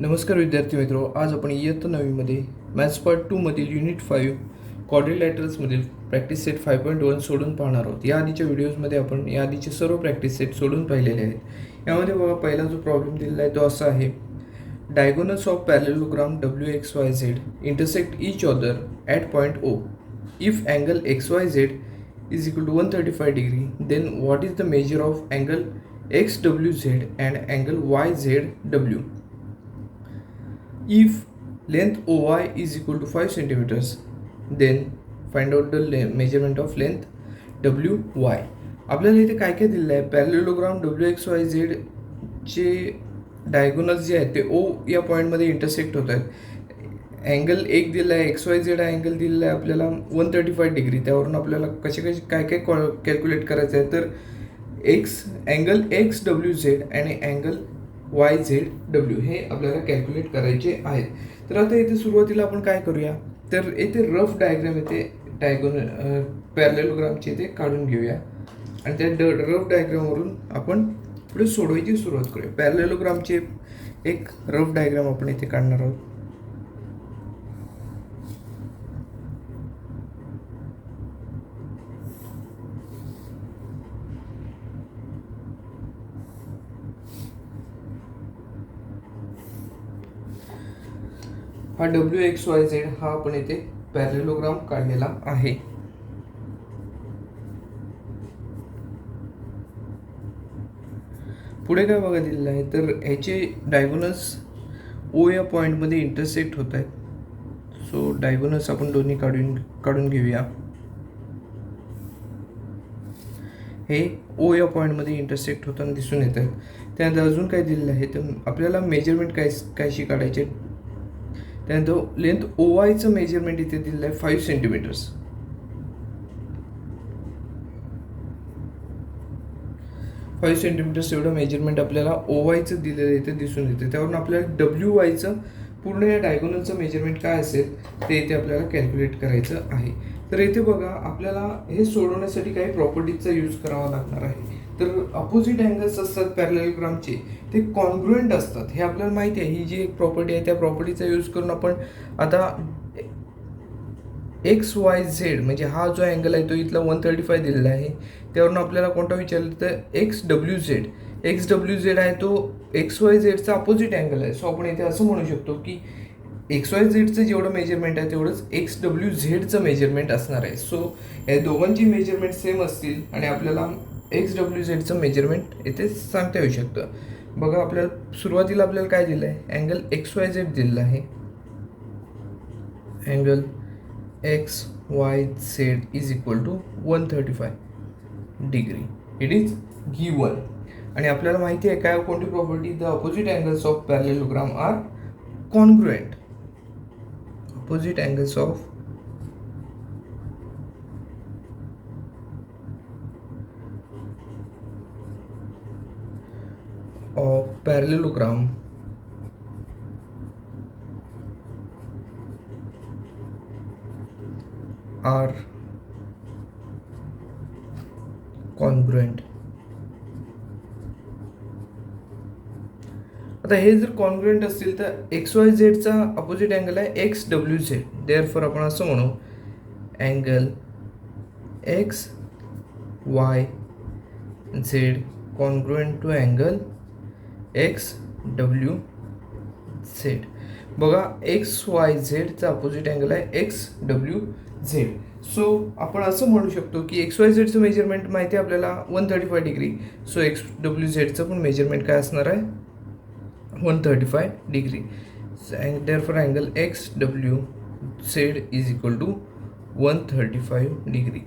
नमस्कार विद्यार्थी मित्रो, आज आपण इयत्ता 9वीमध्ये मॅथ्स पार्ट 2 मधील युनिट 5 क्वाड्रिलॅटरल्समधील प्रॅक्टिस सेट 5.1 सोडून पाहणार आहोत. या आधीच्या व्हिडिओजमध्ये आपण या आधीचे सर्व प्रॅक्टिस सेट सोडून पाहिलेले आहेत. यामध्ये बघा, पहिला जो प्रॉब्लेम दिलेला आहे तो असा आहे: diagonals of parallelogram WXYZ intersect each other at point O. If angle XYZ is equal to 135 degree, then what is the measure of angle XWZ and angle YZW? If length OY is equal to 5 centimeters, then find out the measurement of length WY. आपल्याला इथे काय काय दिलेलं आहे? पॅरेललोग्राम WXYZ चे diagonals जे आहेत ते O या पॉईंटमध्ये इंटरसेक्ट होत आहेत. अँगल एक दिला आहे, XYZ हा अँगल दिलेला आहे आपल्याला 135 डिग्री. त्यावरून आपल्याला काय काय कॅल्क्युलेट करायचं आहे, तर अँगल XWZ आणि अँगल YZW हे आपल्याला कॅल्क्युलेट करायचे आहेत. तर आता इथे सुरुवातीला आपण काय करूया, तर येथे रफ डायग्राम येते पॅरेललोग्रामचे ते काढून घेऊया आणि त्या रफ डायग्रामवरून आपण पुढे सोडवायची सुरुवात करूया. पॅरेललोग्रामचे एक रफ डायग्राम आपण इथे काढणार आहोत. हा WXYZ हा आपण इथे पॅरेललोग्राम काढलेला आहे. पुढे काय बघा दिलेलं आहे, तर ह्याचे डायगोनल्स O या पॉईंटमध्ये इंटरसेक्ट होत आहेत. सो डायगोनल्स आपण दोन्ही काढून घेऊया. हे O या पॉईंटमध्ये इंटरसेक्ट होताना दिसून येत आहेत. त्यानंतर अजून काय दिलेलं आहे, तर आपल्याला मेजरमेंट कायशी काढायचे. त्यानंतर लेंथ OYचं मेजरमेंट इथे दिलेलं आहे 5 सेंटीमीटर्स. 5 सेंटीमीटर्स एवढं मेजरमेंट आपल्याला OYचं दिलेलं इथे दिसून येते. त्यावरून आपल्याला WYचं पूर्ण या डायगोनलचं मेजरमेंट काय असेल ते इथे आपल्याला कॅल्क्युलेट करायचं आहे. तर इथे बघा, आपल्याला हे सोडवण्यासाठी काही प्रॉपर्टीजचा यूज करावा लागणार आहे. तर अपोजिट अँगल्स असतात पॅरेललोग्रामचे, ते कॉन्ग्रुएंट असतात. हे आपल्याला माहिती आहे. ही जी एक प्रॉपर्टी आहे त्या प्रॉपर्टीचा यूज करून आपण आता XYZ म्हणजे हा जो अँगल आहे तो इथला 135 दिलेला आहे. त्यावरून आपल्याला कोणता विचारलं, तर XWZ आहे तो XYZचा अपोजिट अँगल आहे. सो आपण इथे असं म्हणू शकतो की XYZचं जेवढं मेजरमेंट आहे तेवढंच XWZचं मेजरमेंट असणार आहे. सो या दोघांची मेजरमेंट सेम असतील आणि आपल्याला XWZचं मेजरमेंट इथे सांगता येऊ शकतं. बघा, आपल्याला सुरुवातीला आपल्याला काय दिलं आहे, अँगल XYZ दिलेला आहे. Angle XYZ is equal to 135 degree. It is given. आणि आपल्याला माहिती आहे काय, कोणती property, the opposite angles of parallelogram are congruent. Opposite angles of parallelogram are congruent. आता हे जर कॉन्ग्रुएंट असतील तर XYZचा अपोजिट अँगल आहे XWZ. देअरफॉर आपण असं म्हणू, angle XYZ congruent to angle XWZ. बघा, XYZचा अपोजिट अँगल आहे XWZ. सो आपण असं म्हणू शकतो की XYZचं मेजरमेंट माहिती आहे आपल्याला 135 डिग्री. सो XWZचं पण मेजरमेंट काय असणार आहे, 135 degree. Therefore angle XWZ is equal to 135 degree.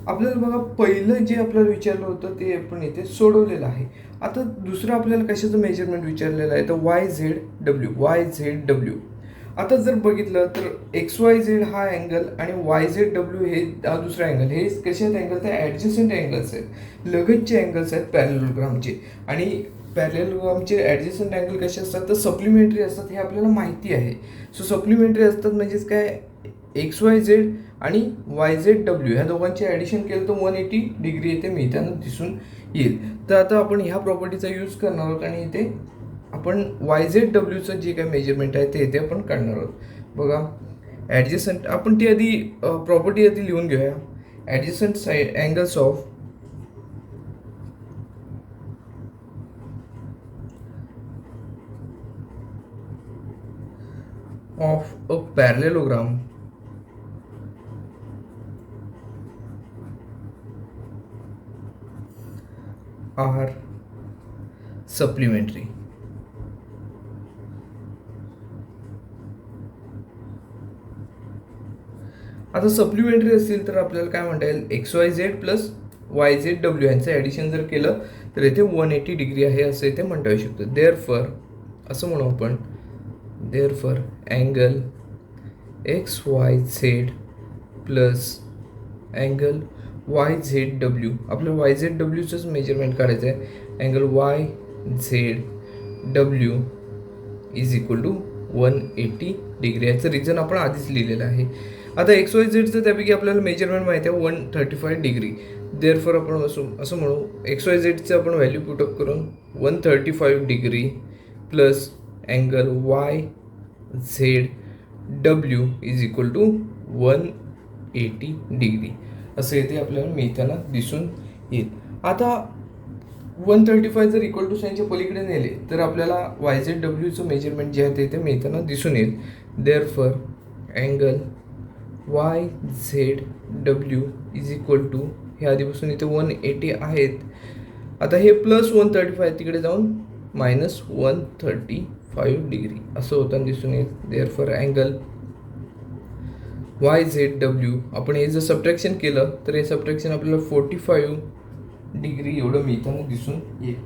आपल्याला बघा, पहिलं जे आपल्याला विचारलं होतं ते आपण इथे सोडवलेलं आहे. आता दुसरं आपल्याला कशाचं मेजरमेंट विचारलेलं आहे, तर YZW. आता जर बघितलं तर XYZ हा अँगल आणि YZW हे हा दुसरा अँगल, हे कसे आहेत अँगल, ते ॲडजस्टंट अँगल्स आहेत, लगतचे अँगल्स आहेत पॅरेललोग्रामचे. आणि पॅरेललोग्रामचे ॲडजस्टंट अँगल कसे असतात, तर सप्लिमेंटरी असतात. हे आपल्याला माहिती आहे. सो सप्लिमेंटरी असतात म्हणजेच काय, XYZ आणि YZW ह्या दोघांचे ॲडिशन केलं तर 180 डिग्री इथे मिळताना दिसून येईल. तर आता आपण ह्या प्रॉपर्टीचा यूज करणार आहोत आणि इथे आपण YZWचं जे काही मेजरमेंट आहे ते इथे आपण काढणार आहोत. बघा ॲडजस्टंट, आपण ती आधी प्रॉपर्टी आधी लिहून घेऊया. Adjacent side angles of a parallelogram are supplementary. आता सप्लिमेंटरी असतील तर आपल्याला काय म्हणता येईल, XYZ प्लस YZW यांचं ॲडिशन जर केलं तर इथे 180 डिग्री आहे असं इथे म्हणता येऊ शकतं. देअरफॉर असं म्हणू आपण, therefore angle XYZ plus angle YZW, आपल्याला YZWचंच मेजरमेंट काढायचं आहे. Angle YZW is equal to 180 degree. याचं रिझन आपण आधीच लिहिलेलं आहे. आता XYZचं त्यापैकी आपल्याला मेजरमेंट माहिती आहे 135 डिग्री. देअरफॉर आपण असं म्हणू, XYZचं आपण व्हॅल्यू पुटअप करून 135 degree plus angle YZW is equal to 180 degree असं इथे आपल्याला मिळताना दिसून येईल. आता 135 जर इक्वल टू साईनच्या पलीकडे नेले तर आपल्याला YZWचं मेजरमेंट जे आहे ते मिळताना दिसून येईल. Therefore angle YZW is equal to, हे आधीपासून इथे 180 आहेत. आता हे प्लस 135 तिकडे जाऊन मायनस 135 डिग्री असं होताना दिसून येईल. देअरफॉर अँगल YZW, आपण हे जर सबट्रॅक्शन केलं तर हे सबट्रॅक्शन आपल्याला 45 डिग्री एवढं मिळताना दिसून येईल.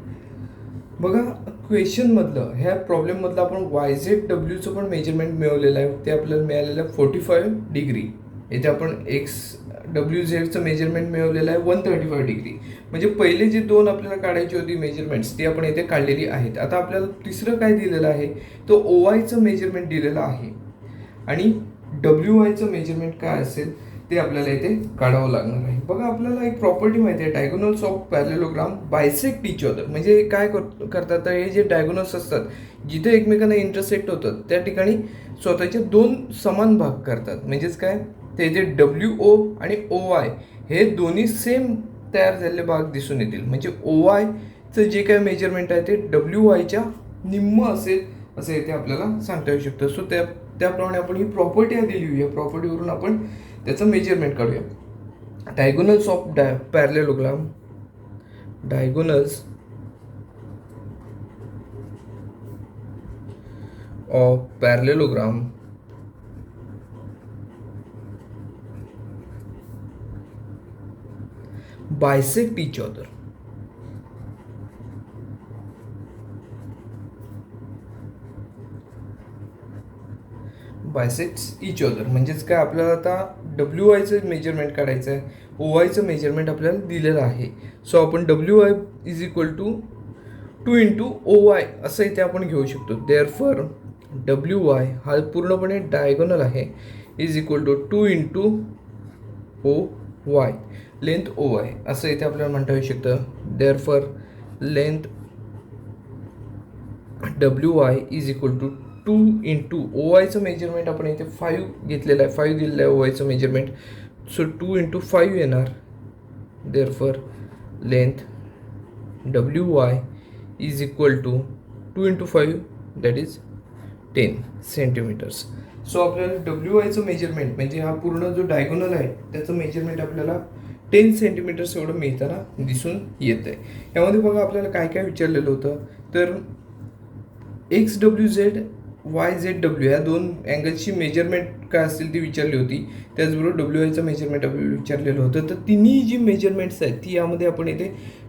बघा क्वेश्चनमधलं, ह्या प्रॉब्लेममधलं आपण YZWचं पण मेजरमेंट मिळवलेलं आहे. ते आपल्याला मिळालेलं आहे 45 डिग्री. इथे आपण XWZचं मेजरमेंट मिळवलेलं आहे 135 डिग्री. म्हणजे पहिले जे दोन आपल्याला काढायची होती मेजरमेंट्स ती आपण इथे काढलेली आहेत. आता आपल्याला तिसरं काय दिलेलं आहे, तो OYचं मेजरमेंट दिलेलं आहे आणि WYचं मेजरमेंट काय असेल ते आपल्याला इथे काढावं लागणार आहे. बघा आपल्याला एक प्रॉपर्टी माहिती आहे, diagonals of parallelogram bisect each other. म्हणजे काय करतात तर हे जे डायगोनल्स असतात जिथे एकमेकांना इंटरसेक्ट होतात त्या ठिकाणी स्वतःचे दोन समान भाग करतात. म्हणजेच काय, ते जे WO आणि OY हे दोन्ही सेम तयार झालेले भाग दिसून येतील. म्हणजे OYचं जे काय मेजरमेंट आहे ते WYच्या निम्म असेल असं इथे आपल्याला सांगता येऊ शकतं. सो त्याप्रमाणे आपण ही प्रॉपर्टी आधी लिहूया. प्रॉपर्टीवरून आपण त्याचं मेजरमेंट काढूया. Diagonals of parallelogram, diagonals of parallelogram bisect each other. Bisects each other म्हणजेच काय, आपल्याला आता WYचं मेजरमेंट काढायचं आहे. OYचं मेजरमेंट आपल्याला दिलेलं आहे. सो आपण WY is equal to 2 into OY असं इथे आपण घेऊ शकतो. देअरफॉर WY हा पूर्णपणे डायगोनल आहे is equal to 2 into OY, length OY असं इथे आपल्याला म्हणता येऊ शकतं. Therefore length WY is equal to 2 into OYचं मेजरमेंट आपण इथे 5 घेतलेलं आहे, 5 दिलेलं आहे OYचं मेजरमेंट. सो 2 इंटू 5 येणार. Therefore length WY is equal to 2 into 5 that is 10 centimetres. So आपल्याला WYचं मेजरमेंट म्हणजे हा पूर्ण जो डायगोनल आहे त्याचं मेजरमेंट आपल्याला 10 सेंटीमीटर्स एवढं मिळताना दिसून येत आहे. यामध्ये बघा आपल्याला काय काय विचारलेलं होतं तर XWZ YZW या दोन अँगल्सची मेजरमेंट काय असतील ती विचारली होती. त्याचबरोबर WYचं मेजरमेंट आपल्याला विचारलेलं होतं. तर तिन्ही जी मेजरमेंट्स आहेत ती यामध्ये आपण इथे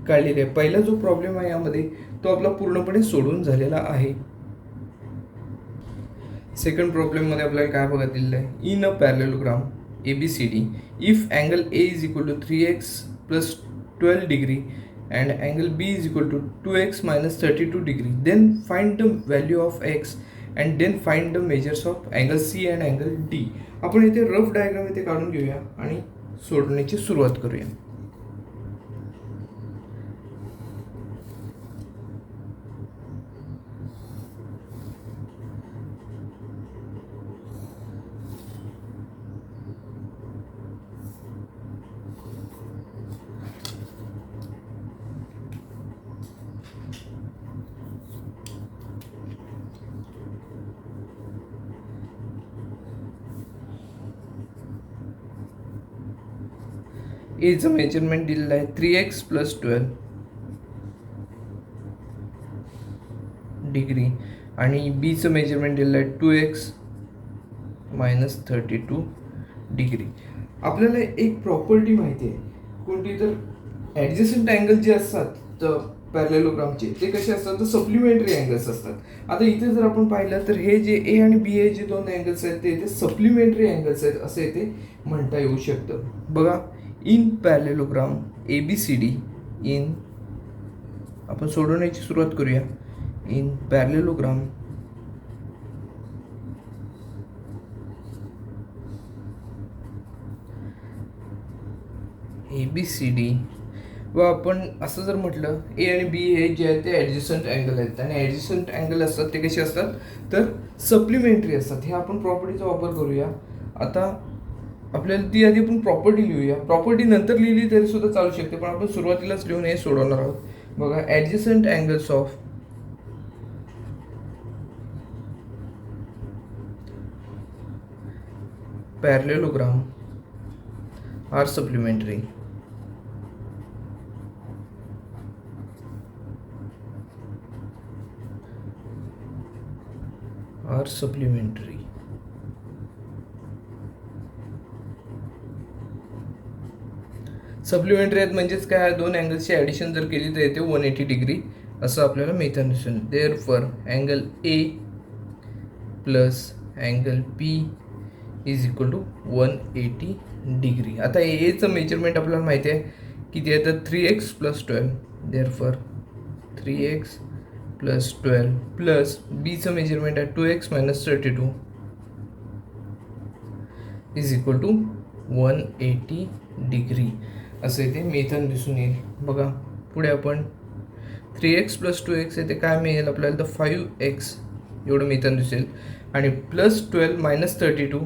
काढलेली आहे. पहिला जो प्रॉब्लेम आहे यामध्ये तो आपला पूर्णपणे सोडून झालेला आहे. सेकंड प्रॉब्लेममध्ये आपल्याला काय बघा दिलेलं आहे, in a parallelogram ABCD if angle A is equal to 3x plus 12 degree and angle B is equal to 2x minus 32 degree, then find the value of x and then find the measures of angle C and angle D. आपण इथे rough diagram इथे काढून घेऊया आणि सोडवण्याची सुरुवात करूया. एचं मेजरमेंट दिलेलं आहे 3x + 12 डिग्री आणि बीचं मेजरमेंट दिलेलं आहे 2x - 32 डिग्री. आपल्याला एक प्रॉपर्टी माहिती आहे कोणती, तर ॲडजस्टंट अँगल जे असतात तर पॅरलेलोग्रामचे ते कसे असतात तर सप्लिमेंटरी अँगल्स असतात. आता इथे जर आपण पाहिलं तर हे जे ए आणि बी हे जे दोन अँगल्स आहेत ते सप्लिमेंटरी अँगल्स आहेत असं इथे म्हणता येऊ शकतं. बघा, इन पॅरलेलोग्राम ABCD इन, आपण सोडवण्याची सुरुवात करूया. इन पॅरलेलोग्राम ABCD व आपण असं जर म्हटलं ए आणि बी हे जे आहे ते ॲडजस्टंट अँगल आहेत आणि ॲडजस्टंट अँगल असतात ते कसे असतात तर सप्लिमेंटरी असतात. हे आपण प्रॉपर्टीचा वापर करूया. आता आपल्याला ती आधी आपण प्रॉपर्टी लिहूया. प्रॉपर्टी नंतर लिहिली तरी सुद्धा चालू शकते, पण आपण सुरुवातीलाच लिहून हे सोडवणार आहोत. बघा, adjacent angles of parallelogram are supplementary. Supplementary आहेत म्हणजेच काय, दोन अँगल्सची ॲडिशन जर केली तर येते 180 डिग्री असं आपल्याला मेथड दिसून. Therefore angle A plus angle P is equal to 180 degree. आता एचं मेजरमेंट आपल्याला माहिती आहे किती आहे तर 3x + 12. Therefore 3x + 12 plus बीचं measurement आहे 2x - 32 is equal to 180 degree असं इथे मेथड दिसून येईल. बघा, पुढे आपण 3x + 2x येते काय मिळेल आपल्याला तर 5x एवढं मेथड दिसेल आणि +12 - 32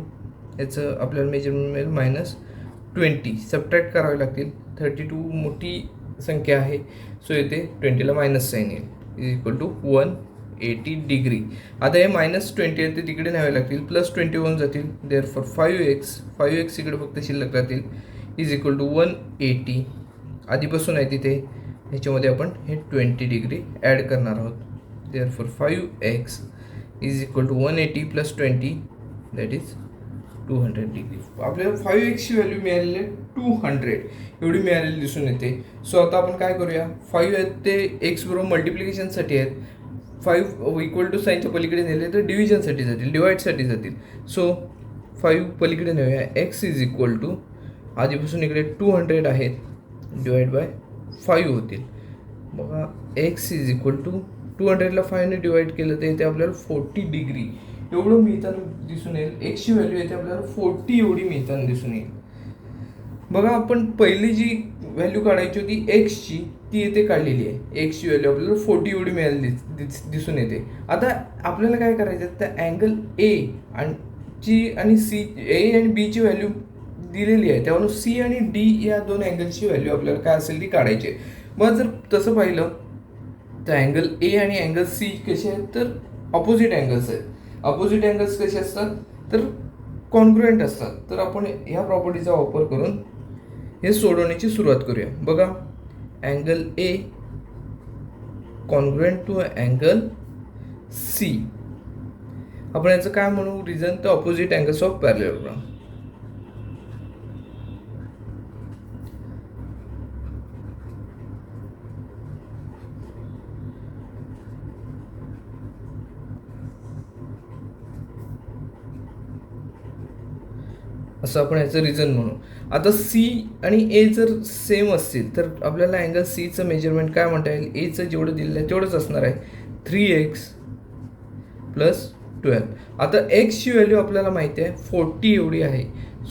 याचं आपल्याला मेजरमेंट मिळेल -20. सबट्रॅक्ट करावे लागतील, 32 मोठी संख्या आहे सो येथे 20ला मायनस साईन येईल इज इक्वल टू 180 डिग्री. आता हे -20 आहे ते तिकडे न्यावे लागतील, +20 होऊन जातील. देअरफॉर 5x इकडे फक्त शिल्लक राहतील इज इक्वल टू 180. आधीपासून आहे तिथे, ह्याच्यामध्ये आपण हे 20 डिग्री ॲड करणार आहोत. Therefore 5x is equal to 180 + 20 that is 200 degree. आपल्याला 5x ची व्हॅल्यू मिळालेली आहे 200 एवढी मिळालेली दिसून येते. सो आता आपण काय करूया, 5 आहेत ते x बरोबर मल्टिप्लिकेशनसाठी आहेत. 5 इक्वल टू साईनच्या पलीकडे नेले तर डिव्हिजनसाठी जातील, डिवाईडसाठी जातील. सो 5 पलीकडे नेऊया. x इज इक्वल टू आधीपासून इकडे 200 आहेत डिवाइड बाय 5 होतील. बघा, x इज इक्वल टू 200ला 5ने डिवाइड केलं तर इथे आपल्याला 40 डिग्री एवढं मिळताना दिसून येईल. एक्सची व्हॅल्यू येते आपल्याला 40 एवढी मिळताना दिसून येईल. बघा, आपण पहिली जी व्हॅल्यू काढायची होती एक्सची ती येथे काढलेली आहे. एक्सची व्हॅल्यू आपल्याला 40 एवढी मिळाली दिसून येते. आता आपल्याला काय करायचं तर अँगल ए आणि सी, ए आणि बीची व्हॅल्यू दिलेली आहे त्यावरून सी आणि डी या दोन अँगलची व्हॅल्यू आपल्याला काय असेल ती काढायची आहे. मग जर तसं पाहिलं तर अँगल ए आणि अँगल सी कसे आहेत तर ऑपोजिट अँगल्स आहेत. अपोजिट अँगल्स कसे असतात तर कॉन्ग्रुएंट असतात. तर आपण ह्या प्रॉपर्टीचा वापर करून हे सोडवण्याची सुरुवात करूया. बघा, angle A congruent to angle C, आपण याचं काय म्हणू रिझन तर ऑपोजिट अँगल्स ऑफ पॅरलेलोग्राम. असं आपण याचं रिझन म्हणू. आता सी आणि ए जर सेम असतील तर आपल्याला अँगल सीचं मेजरमेंट काय म्हणता येईल, एचं जेवढं दिलेलं आहे तेवढंच असणार आहे 3x + 12. आता एक्सची व्हॅल्यू आपल्याला माहिती आहे 40 एवढी आहे.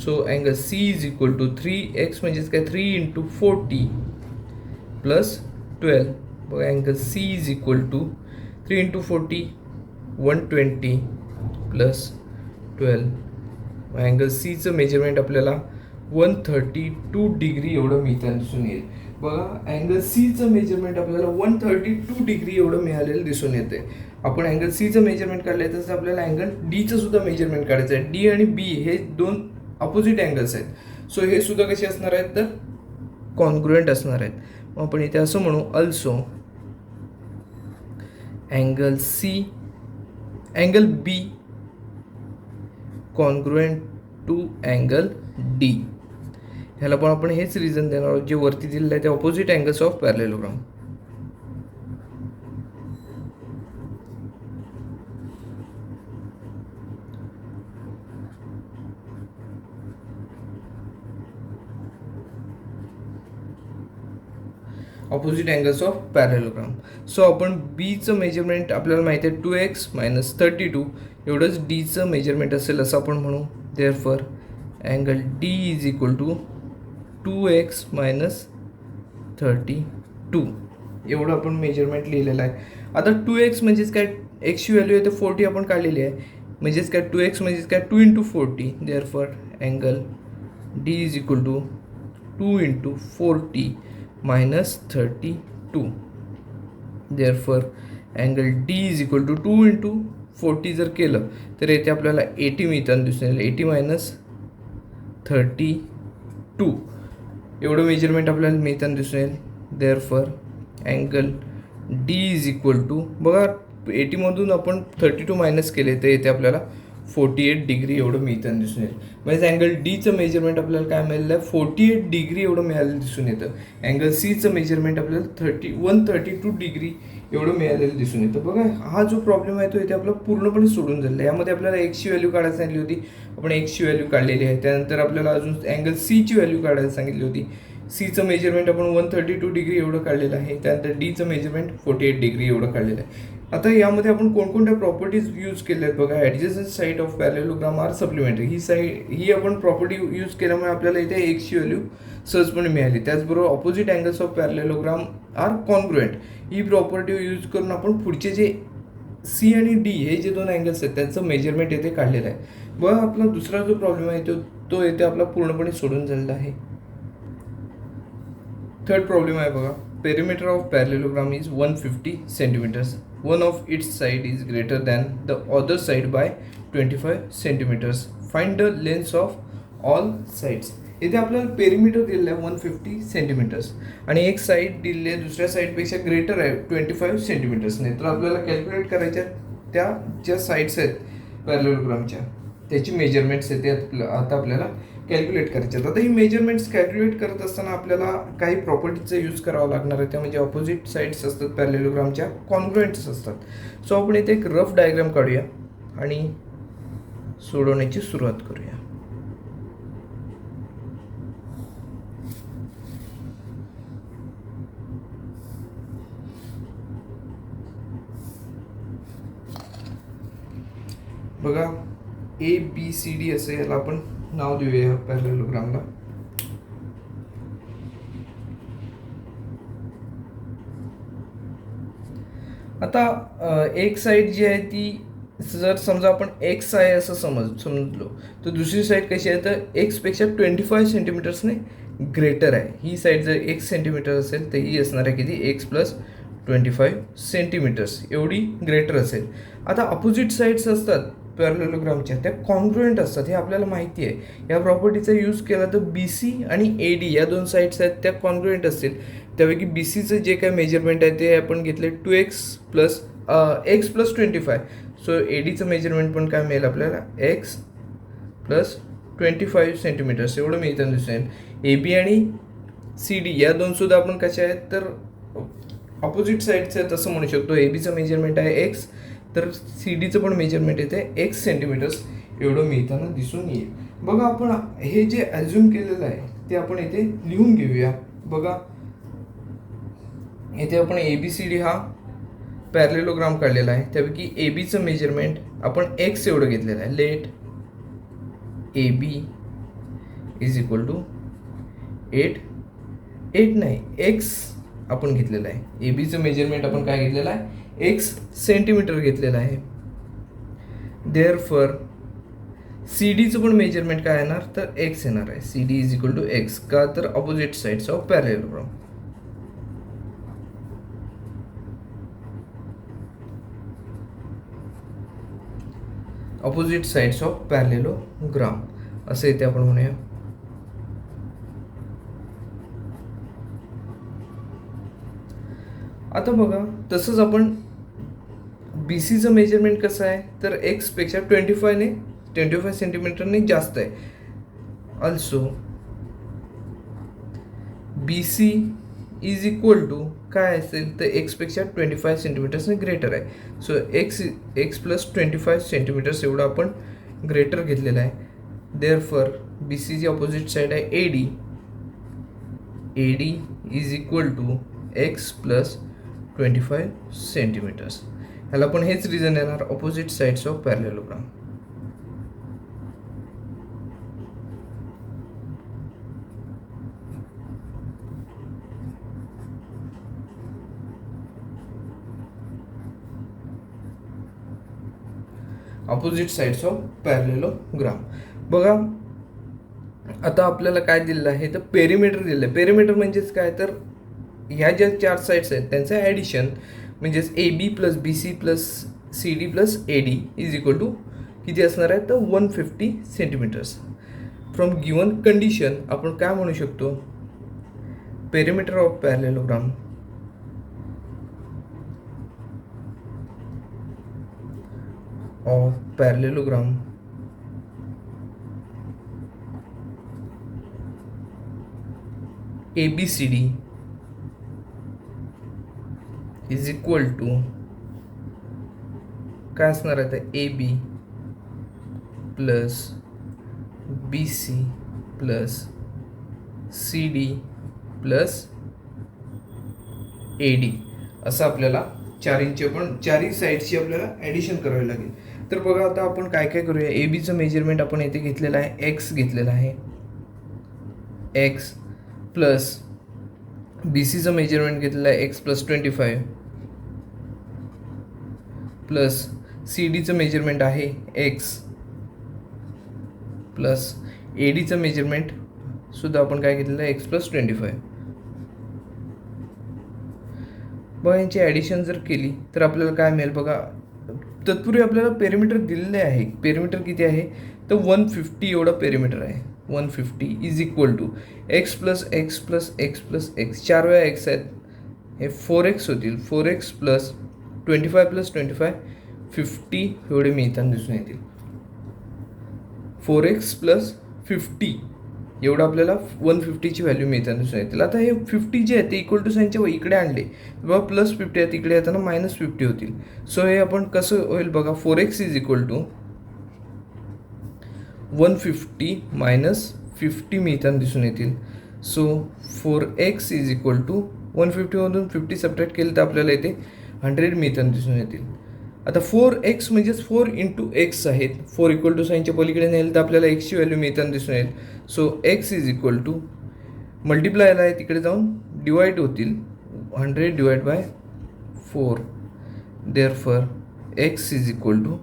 So angle C is equal to 3x म्हणजेच काय 3 × 40 + 12. बघा, angle C is equal to 3 × 40 120 + 12. Angle सीचं मेजरमेंट आपल्याला 132 डिग्री एवढं मिळताना दिसून येईल. बघा, अँगल सीचं मेजरमेंट आपल्याला 132 डिग्री एवढं मिळालेलं दिसून येते. आपण अँगल सीचं मेजरमेंट काढलं तसं आपल्याला अँगल डीचं सुद्धा मेजरमेंट काढायचं आहे. डी आणि बी हे दोन अपोजिट अँगल्स आहेत. सो हे सुद्धा कसे असणार आहेत तर कॉन्ग्रुएंट असणार आहेत. मग आपण इथे असं म्हणू, also angle B congruent to angle D. ह्याला पण आपण हेच रिझन देणार आहोत जे वरती दिलेलं आहे ते opposite angles of parallelogram. Opposite angles of parallelogram. So आपण बीचं मेजरमेंट आपल्याला माहिती आहे 2x - 32 एवढंच डीचं मेजरमेंट असेल असं आपण म्हणू. Therefore angle D is equal to 2x - 32 एवढं आपण मेजरमेंट लिहिलेलं आहे. आता 2x म्हणजेच काय, एक्सची व्हॅल्यू आहे तर 40 आपण काढलेली आहे, म्हणजेच काय 2x म्हणजेच काय 2 × 40. Therefore angle D is equal to 2 × 40 - 32. Therefore angle D is equal to 2 × 40 जर केलं तर येथे आपल्याला 80 मिळताना दिसून येईल. 80 - 32 एवढं मेजरमेंट आपल्याला मिळताना दिसून येईल. Therefore angle D is equal to, बघा 80मधून आपण 32 मायनस केले तर येथे आपल्याला 48 डिग्री एवढं मिळताना दिसून येईल. म्हणजे अँगल डीचं मेजरमेंट आपल्याला काय मिळालं आहे, 48 डिग्री एवढं मिळालेलं दिसून येतं. अँगल सीचं मेजरमेंट आपल्याला 132 डिग्री एवढं मिळालेलं दिसून येतं. बघा हा जो प्रॉब्लेम आहे तो इथे आपला पूर्णपणे सोडून झालेला आहे. यामध्ये आपल्याला एक्सची व्हॅल्यू काढायला सांगितली होती, आपण एक्सची व्हॅल्यू काढलेली आहे. त्यानंतर आपल्याला अजून अँगल सीची व्हॅल्यू काढायला सांगितली होती. सीचं मेजरमेंट आपण 132 डिग्री एवढं काढलेलं आहे. त्यानंतर डीचं मेजरमेंट 48 डिग्री एवढं काढलेलं आहे. आता यामध्ये आपण कोणकोणत्या प्रॉपर्टीज यूज केल्या आहेत बघा. Adjacent side of parallelogram are supplementary. ही आपण प्रॉपर्टी यूज केल्यामुळे आपल्याला इथे एक्सची व्हॅल्यू सहजपणे मिळाली. त्याचबरोबर opposite angles of parallelogram are congruent. ही प्रॉपर्टी यूज करून आपण पुढचे जे सी आणि डी हे जे दोन अँगल्स आहेत त्यांचं मेजरमेंट येथे काढलेलं आहे. बघा आपला दुसरा जो प्रॉब्लेम आहे तो येथे आपला पूर्णपणे सोडून झालेला आहे. थर्ड प्रॉब्लेम आहे बघा. Perimeter of parallelogram is 150 centimetres. One of its side is greater than the other side by 25 centimeters. Find the lengths of all sides. इथे आपल्याला पेरिमीटर दिलेलं आहे 150 सेंटीमीटर्स आणि एक साईड दिलेली आहे दुसऱ्या साईडपेक्षा ग्रेटर आहे 25 सेंटीमीटर्सने. तर आपल्याला कॅल्क्युलेट करायच्या त्या ज्या साईड्स आहेत पॅरलेलोग्रामच्या त्याची मेजरमेंट्स आहेत ते आता आपल्याला कॅल्क्युलेट करायचे. आता ही मेजरमेंट्स कॅल्क्युलेट करत असताना आपल्याला काही प्रॉपर्टीजचा यूज करावा लागणार आहे. त्या म्हणजे ऑपोजिट साईड्स असतात पॅरलेलोग्रामच्या, कॉन्ग्रुएंट्स असतात. सो आपण इथे एक रफ डायग्राम काढूया आणि सोडवण्याची सुरुवात करूया. बघा ABCD असं याला आपण नाव देऊया पॅरलेलोग्रामला. आता एक साईड जी आहे ती जर समजा आपण एक्स आहे असं समजलो तर दुसरी साईड कशी आहे तर एक्सपेक्षा 25 सेंटीमीटर्सने ग्रेटर आहे. ही साईड जर 1 सेंटीमीटर असेल तर ही असणार आहे किती, x + 25 सेंटीमीटर्स एवढी ग्रेटर असेल. आता अपोजिट साईड्स असतात पॅरलेलोग्रामच्या त्या कॉन्ग्रुएंट असतात, हे आपल्याला माहिती आहे. या प्रॉपर्टीचा यूज केला तर BC आणि AD या दोन साईड्स आहेत त्या कॉन्ग्रुएंट असतील. त्यापैकी BCचं जे काय मेजरमेंट आहे ते आपण घेतले 2x + 25. सो ADचं मेजरमेंट पण काय मिळेल आपल्याला, x + 25 सेंटीमीटर्स एवढं मिळताना दिसेल. AB आणि CD या दोन सुद्धा आपण कशा आहेत तर ऑपोजिट साईड्स आहेत असं म्हणू शकतो. ABचं मेजरमेंट आहे x तर CDचं पण मेजरमेंट येते x सेंटीमीटर्स एवढं मिळताना दिसून येईल. बघा आपण हे जे ॲझ्युम केलेलं आहे ते आपण इथे लिहून घेऊया. बघा इथे आपण ABCD हा पॅरलेलोग्राम काढलेला आहे. त्यापैकी ABचं मेजरमेंट आपण x एवढं घेतलेलं आहे. Let AB is equal to 8 नाही x आपण घेतलेलं आहे. ABचं मेजरमेंट आपण काय घेतलेलं आहे, x सेंटीमीटर घेतलेलं आहे. देअरफॉर CDचं पण मेजरमेंट काय येणार तर x येणार आहे. CD is equal to x. का तर opposite sides of parallelogram. Opposite sides of parallelogram असं इथे आपण म्हणूया. आता बघा तसंच आपण बी सीचं मेजरमेंट कसं आहे तर एक्सपेक्षा 25 सेंटीमीटरने जास्त आहे. Also B C is equal to काय असेल तर एक्सपेक्षा 25 सेंटीमीटर्सने ग्रेटर आहे. सो एक्स प्लस 25 सेंटीमीटर्स एवढं आपण ग्रेटर घेतलेलं आहे. देअरफॉर बी सीची ऑपोजिट साईड आहे A D is equal to X plus 25 centimetres. ह्याला पण हेच रिझन येणार, opposite sides of parallelogram. Opposite sides of parallelogram. बघा आता आपल्याला काय दिलेलं आहे तर पेरिमीटर दिलेलं आहे. पेरिमीटर म्हणजेच काय तर ह्या ज्या 4 साइड्स आहेत त्यांचं ॲडिशन म्हणजेच A B plus B C plus C D plus A D is equal to किती असणार आहे तर 150 सेंटीमीटर्स. फ्रॉम गिवन कंडिशन आपण काय म्हणू शकतो perimeter of parallelogram ABCD is equal to काय असणार आहे तर A B plus B C plus C D plus A D असं आपल्याला चारही साईडची आपल्याला ॲडिशन करावी लागेल. तर बघा आता आपण काय काय करूया. ए बीचं मेजरमेंट आपण येथे घेतलेलं आहे, एक्स घेतलेलं आहे, एक्स प्लस बी सीचं मेजरमेंट घेतलेलं आहे एक्स प्लस 25 प्लस सी डीचं मेजरमेंट आहे एक्स प्लस ए डीचं मेजरमेंट सुद्धा आपण काय घेतलेलं आहे एक्स प्लस 25. बघा यांची ॲडिशन जर केली तर आपल्याला काय मिळेल बघा. तत्पूर्वी आपल्याला पेरिमीटर दिलेले आहे. पेरिमीटर किती आहे तर 150 एवढा पेरिमीटर आहे. 150 is equal to X plus X plus X plus X 4 वेळा एक्स आहेत, हे 4x होतील. 4x प्लस 25 प्लस 25 50 एवढे मिळताना दिसून येतील. 4x प्लस 50 एवढं आपल्याला 150ची व्हॅल्यू मिळताना दिसून येतील. आता हे 50 जे आहे ते इक्वल टू साईनच्या इकडे आणले बघा प्लस 50 आहे, तिकडे येताना मायनस 50 होतील. सो हे आपण कसं होईल बघा 4x is equal to 150 minus 50 मिळताना दिसून येतील. So 4x is equal to 150मधून 50 सबट्रॅक्ट केलं तर आपल्याला इथे 100 मिळताना दिसून येतील. आता 4x म्हणजेच 4 इंटू एक्स आहेत. 4 इक्वल टू साईनच्या पलीकडे नेलं तर आपल्याला एक्सची व्हॅल्यू मिळताना दिसून येईल. So x is equal to मल्टिप्लायला आहे तिकडे जाऊन डिवाईड होतील 100 divide by 4. Therefore x is equal to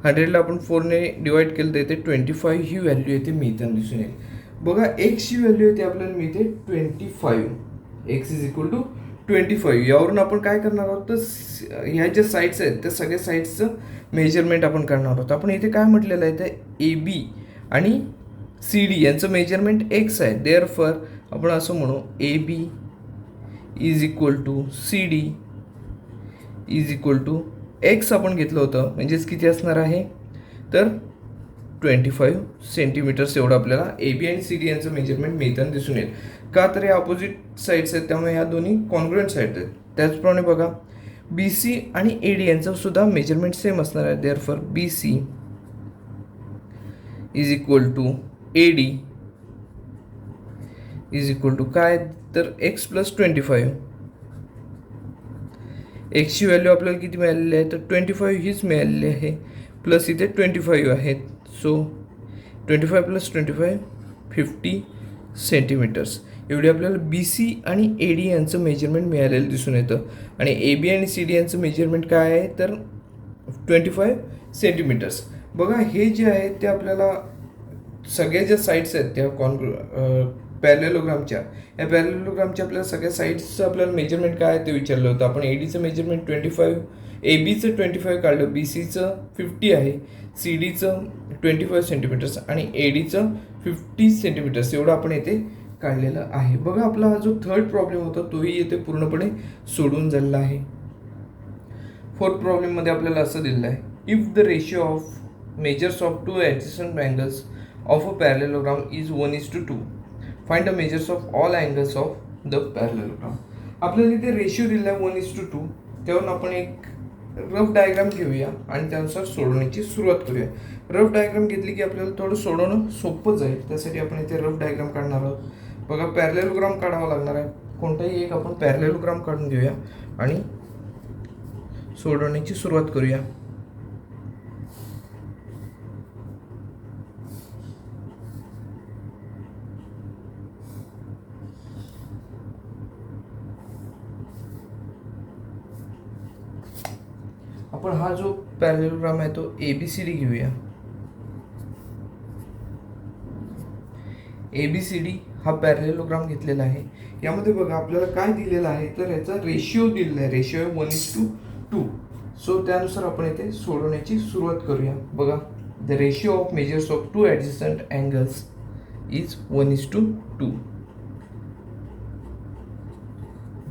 100ला आपण 4ने डिवाईड केलं तर इथे 25 ही व्हॅल्यू येते मिळताना दिसून येईल. बघा एक्सची व्हॅल्यू येते आपल्याला मिळते 25. X is equal to 25. यावरून आपण काय करणार आहोत तर ह्या ज्या साईड्स आहेत त्या सगळ्या साईड्सचं मेजरमेंट आपण करणार आहोत. आपण इथे काय म्हटलेलं आहे तर ए बी आणि सी डी यांचं मेजरमेंट एक्स आहे. देअरफॉर आपण असं म्हणू A B is equal to C D is equal to X आपण घेतलं होतं म्हणजेच किती असणार आहे तर 25 सेंटीमीटर्स एवढं आपल्याला ए बी आणि सी डी यांचं मेजरमेंट मिळताना दिसून येईल. का तर हे अपोजिट साईड्स आहेत त्यामुळे ह्या दोन्ही कॉन्ग्रुएंट साईड्स आहेत. त्याचप्रमाणे बघा बी सी आणि ए डी यांचं सुद्धा मेजरमेंट सेम असणार आहे. Therefore B C is equal to A D is equal to काय तर एक्स प्लस 25. एक्सची व्हॅल्यू आपल्याला किती मिळालेली आहे तर 25 हीच मिळालेली आहे प्लस इथे 25 आहेत. सो 25 प्लस 25 50 सेंटीमीटर्स एवढी आपल्याला बी सी आणि ए डी यांचं मेजरमेंट मिळालेलं दिसून येतं. आणि ए बी आणि सी डी यांचं मेजरमेंट काय आहे तर 25 सेंटीमीटर्स. बघा हे जे आहे ते आपल्याला सगळ्या ज्या साईड्स आहेत त्या पॅरलेलोग्रामच्या या पॅरलेलोग्रामच्या आपल्याला सगळ्या साईड्सचं आपल्याला मेजरमेंट काय आहे ते विचारलं होतं. आपण ए डीचं मेजरमेंट 25, ए बीचं 25 काढलं, बी सीचं 50 आहे, सी डीचं 25 सेंटीमीटर्स आणि ए डीचं 50 सेंटीमीटर्स एवढं आपण येथे काढलेला आहे. बघा आपला हा जो थर्ड प्रॉब्लेम होता तोही येथे पूर्णपणे सोडून झालेला आहे. फोर्थ प्रॉब्लेममध्ये आपल्याला असं दिलेलं आहे, if the ratio of measures of two adjacent angles of a parallelogram is 1:2, find the measures of all angles of the parallelogram. आपल्याला इथे रेशिओ दिला आहे 1:2. त्यावरून आपण एक रफ डायग्राम घेऊया आणि त्यानुसार सोडवण्याची सुरुवात करूया. रफ डायग्राम घेतली की आपल्याला थोडं सोडवणं सोपं जाईल. त्यासाठी आपण इथे रफ डायग्राम काढणार आहोत. बघा पॅरलेलोग्राम काढावा लागणार आहे. कोणताही एक आपण पॅरलेलोग्राम काढून घेऊया आणि सोडवण्याची सुरुवात करूया. आपण हा जो पॅरलेलोग्राम आहे तो ABCD घेऊया. ABCD हा पॅरलेलोग्राम घेतलेला आहे. यामध्ये बघा आपल्याला काय दिलेलं आहे तर याचा रेशिओ दिलेला आहे. रेशिओ आहे 1:2. सो त्यानुसार आपण इथे सोडवण्याची सुरुवात करूया. बघा the ratio of measures of two adjacent angles is 1:2.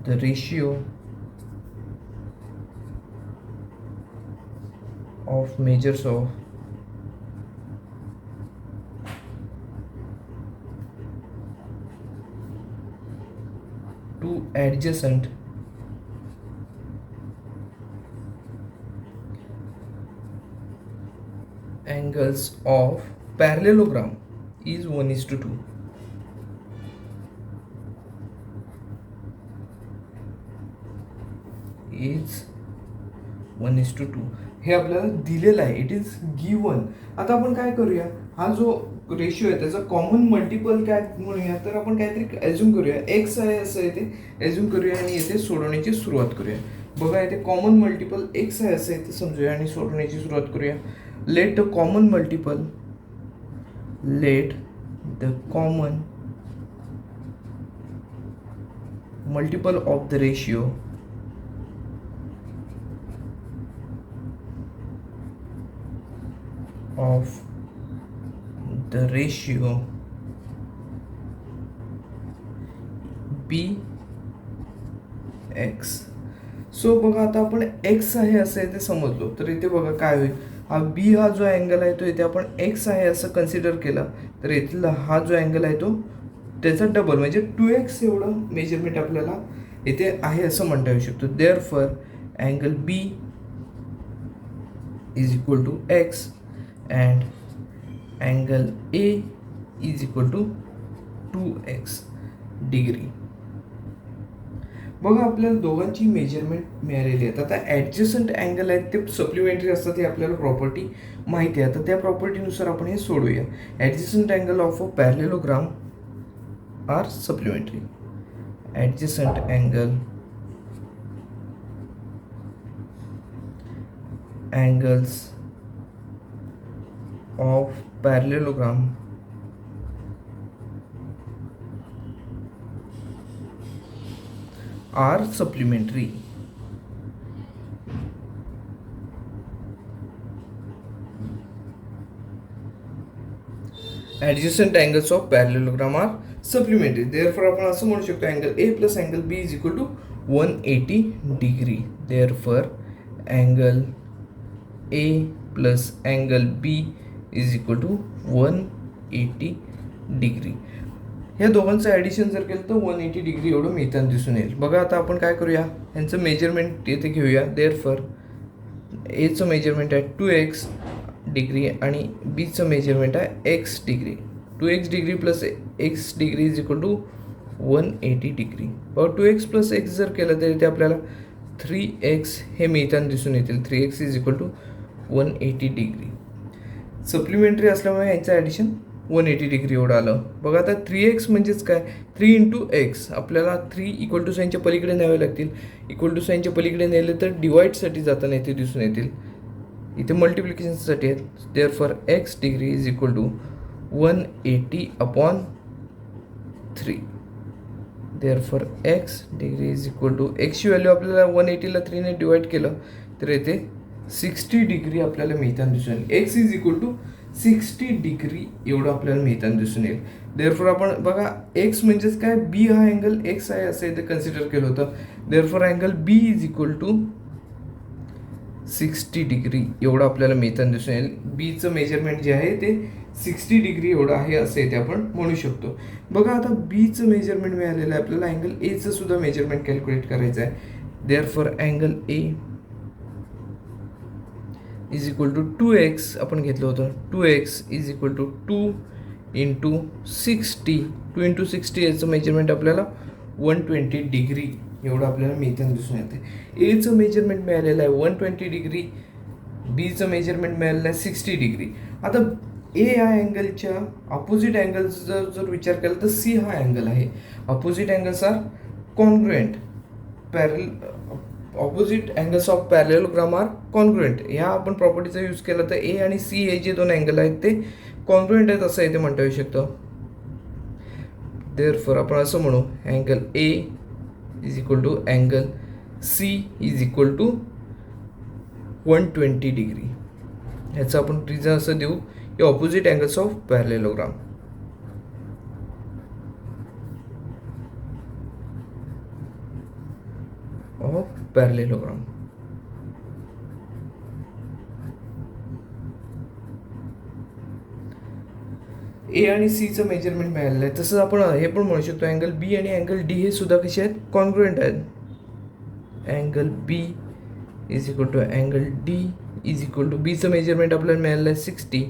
The ratio of measures of two adjacent angles of parallelogram is 1:2. is 1:2 हे आपल्याला दिलेलं आहे. It is given. आता आपण काय करूया, हा जो रेशिओ आहे त्याचा कॉमन मल्टिपल काय म्हणूया तर आपण काहीतरी ॲज्युम करूया. एक्स आहे असं इथे ॲज्युम करूया आणि इथे सोडवण्याची सुरुवात करूया. बघा इथे कॉमन मल्टिपल एक्स आहे असं इथे समजूया आणि सोडवण्याची सुरुवात करूया. Let the common multiple of the ratio of the ratio BX. So बघा आता आपण x आहे असं इथे समजलो तर इथे बघा काय होईल, हा B हा जो अँगल आहे तो इथे आपण x आहे असं कन्सिडर केला तर इथला हा जो अँगल आहे तो त्याचा डबल म्हणजे 2x एवढं मेजरमेंट आपल्याला इथे आहे असं म्हणता येऊ शकतो. Therefore angle B is equal to x and angle A is equal to 2x degree. बघा आपल्याला दोघांची मेजरमेंट मिळालेली आहेत. आता ॲडजस्टंट अँगल आहेत ते सप्लिमेंटरी असतात हे आपल्याला प्रॉपर्टी माहिती आहे. आता त्या प्रॉपर्टीनुसार आपण हे सोडूया. Adjacent angle of a parallelogram are supplementary. Adjacent angles of parallelogram are supplementary. Adjacent angles of parallelogram are supplementary. Therefore आपण असं म्हणू शकतो angle A plus angle B is equal to 180 degree. Therefore angle A plus angle B is equal to 180 degree. ह्या दोघांचं addition जर केलं तर 180 degree एवढं मिळताना दिसून येईल. बघा आता आपण काय करूया, ह्यांचं मेजरमेंट येथे घेऊया. देअरफॉर एचं मेजरमेंट आहे 2x डिग्री आणि बीचं मेजरमेंट आहे x degree. 2x degree plus x degree is equal to 180 degree. बघा 2x प्लस x जर केलं तर इथे आपल्याला 3x हे मिळताना दिसून येतील. 3x is equal to 180 degree. Supplementary असल्यामुळे यांचं ॲडिशन 180 डिग्री एवढं आलं. बघा आता 3x म्हणजेच काय, 3 इंटू एक्स. आपल्याला 3 इक्वल टू साईनच्या पलीकडे न्यावे लागतील. इक्वल टू साईनच्या पलीकडे नेले तर डिवाईडसाठी जाताना इथे दिसून येतील. इथे मल्टिप्लिकेशनसाठी आहेत. Therefore x degree is equal to 180 upon 3. Therefore x degree is equal to एक्सची व्हॅल्यू आपल्याला 180ला 3ने डिवाईड केलं तर इथे 60 डिग्री आपल्याला मिळताना दिसून येईल. x is equal to 60 degree एवढं आपल्याला मिळताना दिसून येईल. देअरफॉर आपण बघा एक्स म्हणजेच काय, बी हा अँगल एक्स आहे असं इथे कन्सिडर केलं होतं. Therefore angle B is equal to 60 degree एवढं आपल्याला मिळताना दिसून येईल. बीचं मेजरमेंट जे आहे ते 60 डिग्री एवढं आहे असं इथे आपण म्हणू शकतो. बघा आता बीचं मेजरमेंट मिळालेलं आहे, आपल्याला अँगल एचं सुद्धा मेजरमेंट कॅल्क्युलेट करायचं आहे. Therefore angle A is equal to 2x आपण घेतलं होतं. 2x is equal to 2 into 60. 2 into 60 याचं मेजरमेंट आपल्याला 120 डिग्री एवढं आपल्याला मिळताना दिसून येते. एचं मेजरमेंट मिळालेलं आहे 120 डिग्री, बीचं मेजरमेंट मिळालेलं आहे 60 डिग्री. आता ए या अँगलच्या अपोजिट अँगलचा जर विचार केला तर सी हा अँगल आहे. Opposite angles are congruent. Opposite angles of parallelogram are congruent. ह्या आपण प्रॉपर्टीचा यूज केला तर ए आणि सी हे जे दोन अँगल आहेत ते कॉन्ग्रुएंट आहेत असं इथे म्हणता येऊ शकतं. देअरफॉर आपण असं म्हणू angle A is equal to angle C is equal to 120 degree. ह्याचं आपण रिझन असं देऊ की opposite angles of parallelogram. Parallelogram A आणि सीचं मेजरमेंट मिळालेलं आहे. तसंच आपण हे पण म्हणू शकतो अँगल बी आणि अँगल डी हे सुद्धा कसे आहेत, कॉन्ग्रुएंट आहेत. Angle B is equal to angle D is equal to बीचं मेजरमेंट आपल्याला मिळालेलं आहे 60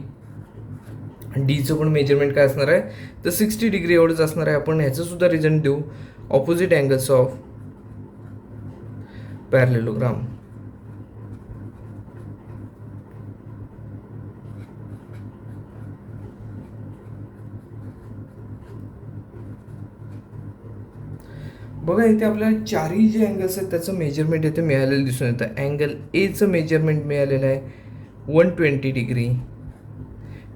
आणि डीचं पण मेजरमेंट काय असणार आहे तर 60 डिग्री एवढंच असणार आहे. आपण ह्याचं सुद्धा रिझन देऊ ऑपोजिट अँगल्स ऑफ पॅरेललोग्राम. बघा इथे आपल्याला चारही जे अँगल्स आहेत त्याचं मेजरमेंट इथे मिळालेलं दिसून येतं. अँगल एचं मेजरमेंट मिळालेलं आहे 120 डिग्री.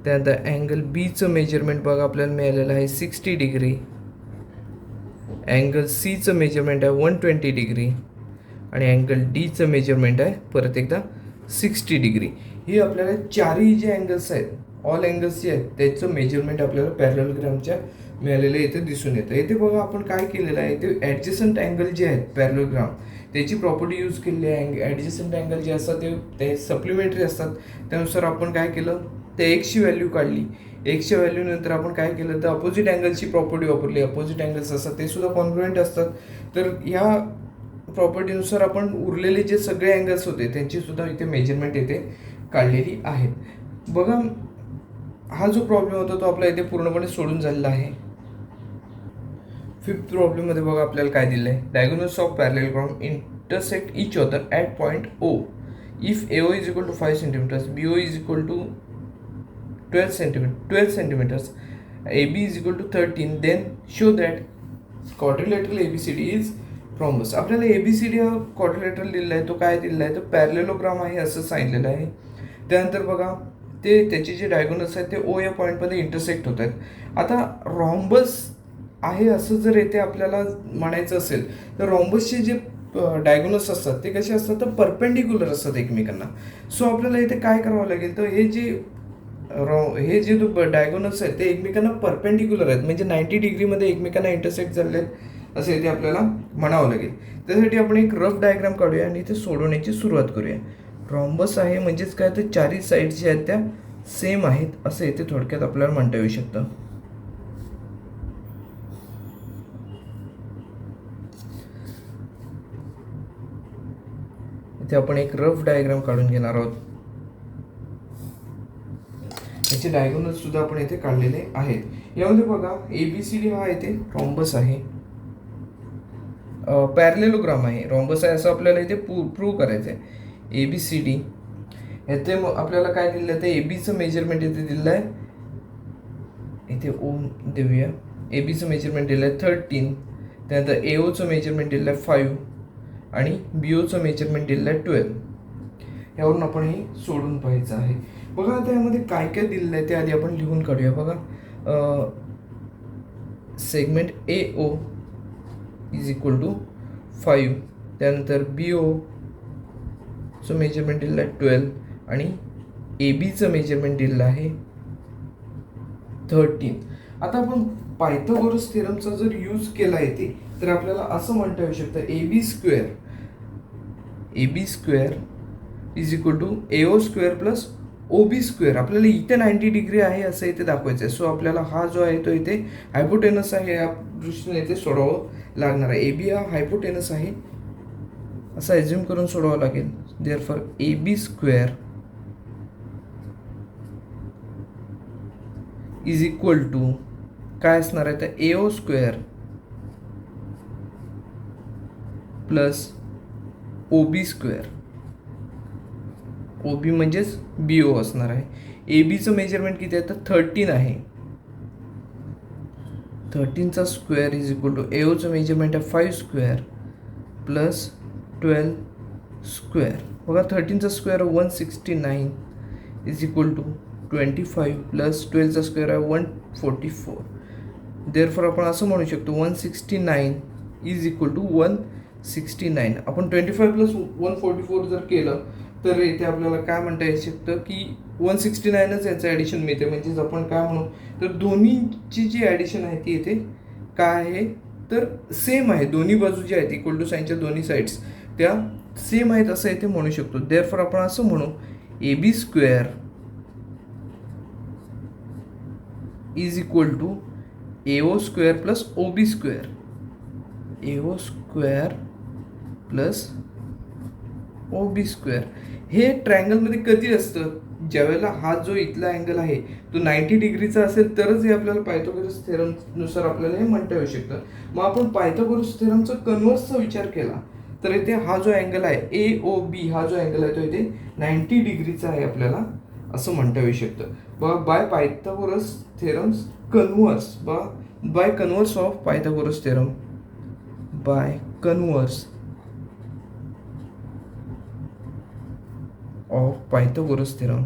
त्यानंतर अँगल बीचं मेजरमेंट बघा आपल्याला मिळालेलं आहे 60 डिग्री. अँगल सीचं मेजरमेंट आहे 120 डिग्री आणि अँगल डीचं मेजरमेंट आहे परत एकदा 60 डिग्री. ही आपल्याला चारही जे अँगल्स आहेत, ऑल अँगल्स जे आहेत त्याचं मेजरमेंट आपल्याला पॅरेललोग्रामच्या मिळालेलं इथे दिसून येतं. इथे बघा आपण काय केलेलं आहे, ते ॲडजस्टंट अँगल जे आहेत पॅरेललोग्राम त्याची प्रॉपर्टी यूज केलेली आहे. ॲडजस्टंट अँगल जे असतात ते सप्लिमेंटरी असतात. त्यानुसार आपण काय केलं, ते एक्सची व्हॅल्यू काढली. एक्सच्या व्हॅल्यूनंतर आपण काय केलं तर अपोजिट अँगलची प्रॉपर्टी वापरली. अपोजिट अँगल्स असतात ते सुद्धा कॉन्ग्रुएंट असतात. तर ह्या प्रॉपर्टीनुसार आपण उरलेले जे सगळे अँगल्स होते त्यांची सुद्धा इथे मेजरमेंट इथे काढलेली आहेत. बघा हा जो प्रॉब्लेम होता तो आपला इथे पूर्णपणे सोडून झालेला आहे. फिफ्थ प्रॉब्लेममध्ये बघा आपल्याला काय दिलं आहे, diagonals of parallelogram intersect each other at point O if AO is equal to 5 centimetres, BO is equal to 12 centimetres, AB is equal to 13, then show that quadrilateral ABCD is rhombus. आपल्याला ABCD हा quadrilateral दिलेला आहे, तो काय दिलेला आहे तर पॅरेललोग्राम आहे असं सांगितलेलं आहे. त्यानंतर बघा ते त्याचे जे डायगोनल्स आहेत ते O या पॉईंटमध्ये इंटरसेक्ट होत आहेत. आता रॉम्बस आहे असं जर येथे आपल्याला म्हणायचं असेल तर रॉम्बसचे जे डायगोनल्स असतात ते कसे असतात तर परपेंडिक्युलर असतात एकमेकांना. सो आपल्याला इथे काय करावं लागेल तर हे जे डायगोनल्स आहेत ते एकमेकांना परपेंडिक्युलर आहेत, म्हणजे 90 डिग्रीमध्ये एकमेकांना इंटरसेक्ट झाले आहेत असं इथे आपल्याला म्हणावं लागेल. त्यासाठी आपण एक रफ डायग्राम काढूया आणि इथे सोडवण्याची सुरुवात करूया. रॉम्बस आहे म्हणजेच काय तर चारही साईड्स ज्या आहेत त्या सेम आहेत असं इथे थोडक्यात आपल्याला म्हणता येऊ शकतं. इथे आपण एक रफ डायग्राम काढून घेणार आहोत. याचे डायगोनल्स सुद्धा आपण इथे काढलेले आहेत. यामध्ये बघा ABCD हा इथे रॉम्बस आहे, पॅरेललोग्राम आहे, रॉम्बस आहे असं आपल्याला इथे प्रूव्ह करायचं आहे. ABCD याचे आपल्याला काय दिलेलं आहे ते ABचं मेजरमेंट इथे दिलेलं आहे, इथे O देऊया. ABचं मेजरमेंट दिलं आहे 13, त्यानंतर AOचं मेजरमेंट दिलं आहे 5 आणि BOचं मेजरमेंट दिलं आहे 12. यावरून आपण हे सोडून पाहायचं आहे. बघा आता यामध्ये काय काय दिलेलं आहे ते आधी आपण लिहून काढूया. बघा segment AO is equal to 5, त्यानंतर BOचं मेजरमेंट दिलं आहे 12 आणि ABचं मेजरमेंट दिलेलं आहे 13. आता आपण पायथागोरस थेरमचा जर यूज केला येते तर आपल्याला असं म्हणता येऊ शकतं AB square is equal to AO square plus OB square. आपल्याला इथे 90 डिग्री आहे असं इथे दाखवायचं आहे. सो आपल्याला हा जो आहे तो इथे हायपोटेनस आहे, या दृष्टीने इथे सोडवावं लागणार आहे. AB हा हायपोटेनस आहे असं ॲझ्युम करून सोडवावं लागेल. Therefore AB square is equal to काय असणार आहे तर AO square plus OB square. OB म्हणजेच BO असणार आहे. ABचं मेजरमेंट किती आहे तर 13 आहे. 13चा स्क्वेअर इज इक्वल टू AOचं मेजरमेंट आहे 5 स्क्वेअर प्लस 12 स्क्वेअर. बघा 13चा square 169 is equal to 25 plus 12चा स्क्वेअर आहे 144. देअरफॉर आपण असं म्हणू शकतो 169 इज इक्वल टू 169. आपण 25 प्लस 144 जर केलं तर इथे आपल्याला काय म्हणता येऊ शकतं की 169च याचं ॲडिशन मिळते. म्हणजेच आपण काय म्हणू तर दोन्हीची जी ॲडिशन आहे ती इथे काय आहे तर सेम आहे. दोन्ही बाजू ज्या आहेत इक्वल टू साईनच्या दोन्ही साईड्स त्या सेम आहेत असं इथे म्हणू शकतो. देअरफॉर आपण असं म्हणू AB square is equal to AO square plus OB square. AO square plus OB square. हे ट्रायंगलमध्ये कधी असतं ज्यावेळेला हा जो इथला अँगल आहे तो 90 डिग्रीचा असेल तरच हे आपल्याला पायथागोरस थेरमनुसार आपल्याला हे म्हणता येऊ शकतं. मग आपण पायथागोरस थेरमचा कन्व्हर्सचा विचार केला तर इथे हा जो अँगल आहे AOB हा जो अँगल आहे तो इथे 90 डिग्रीचा आहे आपल्याला असं म्हणता येऊ शकतं. By Pythagoras theorem's converse by converse of Pythagoras theorem by converse of Pythagoras theorem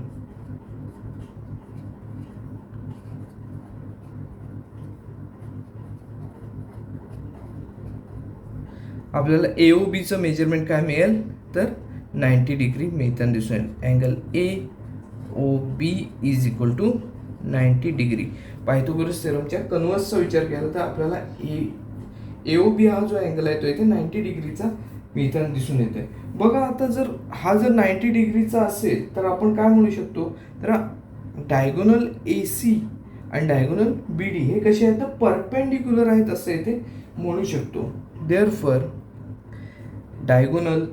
आपल्याला AOBचं मेजरमेंट काय मिळेल तर 90 डिग्री मिळताना दिसून येईल. Angle AOB is equal to 90 degree. Pythagoras थेरमच्या कन्व्हर्सचा विचार केला तर आपल्याला AOB हा जो अँगल आहे तो इथे 90 डिग्रीचा मिळताना दिसून येतोय. बघा आता जर हा जर 90 डिग्रीचा असेल तर आपण काय म्हणू शकतो तर डायगोनल AC आणि डायगोनल BD हे कसे आहेत तर परपेंडिक्युलर आहेत असं इथे म्हणू शकतो. Therefore diagonal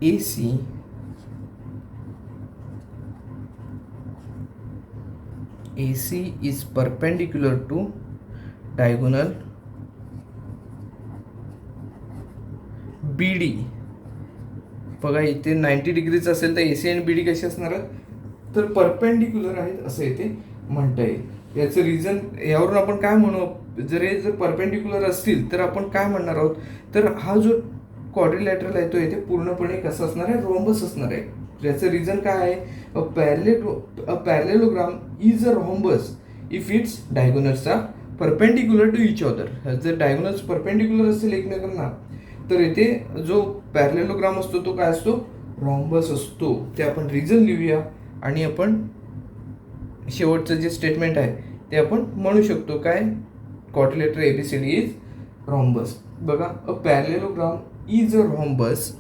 AC is perpendicular to diagonal BD. बघा इथे 90 डिग्रीचं असेल तर AC आणि BD कसे असणार आहेत तर परपेंडिक्युलर आहेत असं इथे म्हणता येईल. याचं रिझन यावरून आपण काय म्हणू जर हे जर परपेंडिक्युलर असतील तर आपण काय म्हणणार आहोत तर हा जो क्वाड्रिलॅटरल आहे तो इथे पूर्णपणे कसा असणार आहे रोम्बस असणार आहे. याचं रिझन काय आहे parallelogram is a rhombus if its diagonals are perpendicular to each other. जर डायगोनल्स परपेंडिक्युलर असतील एकमेकांना तर इथे जो पॅरेललोग्राम असतो तो काय असतो रोम्बस असतो. ते आपण रिझन लिहूया आणि आपण शेवटचं जे स्टेटमेंट आहे ते आपण म्हणू शकतो काय क्वाड्रिलॅटरल ABCD इज रोम्बस. बघा a parallelogram is a rhombus.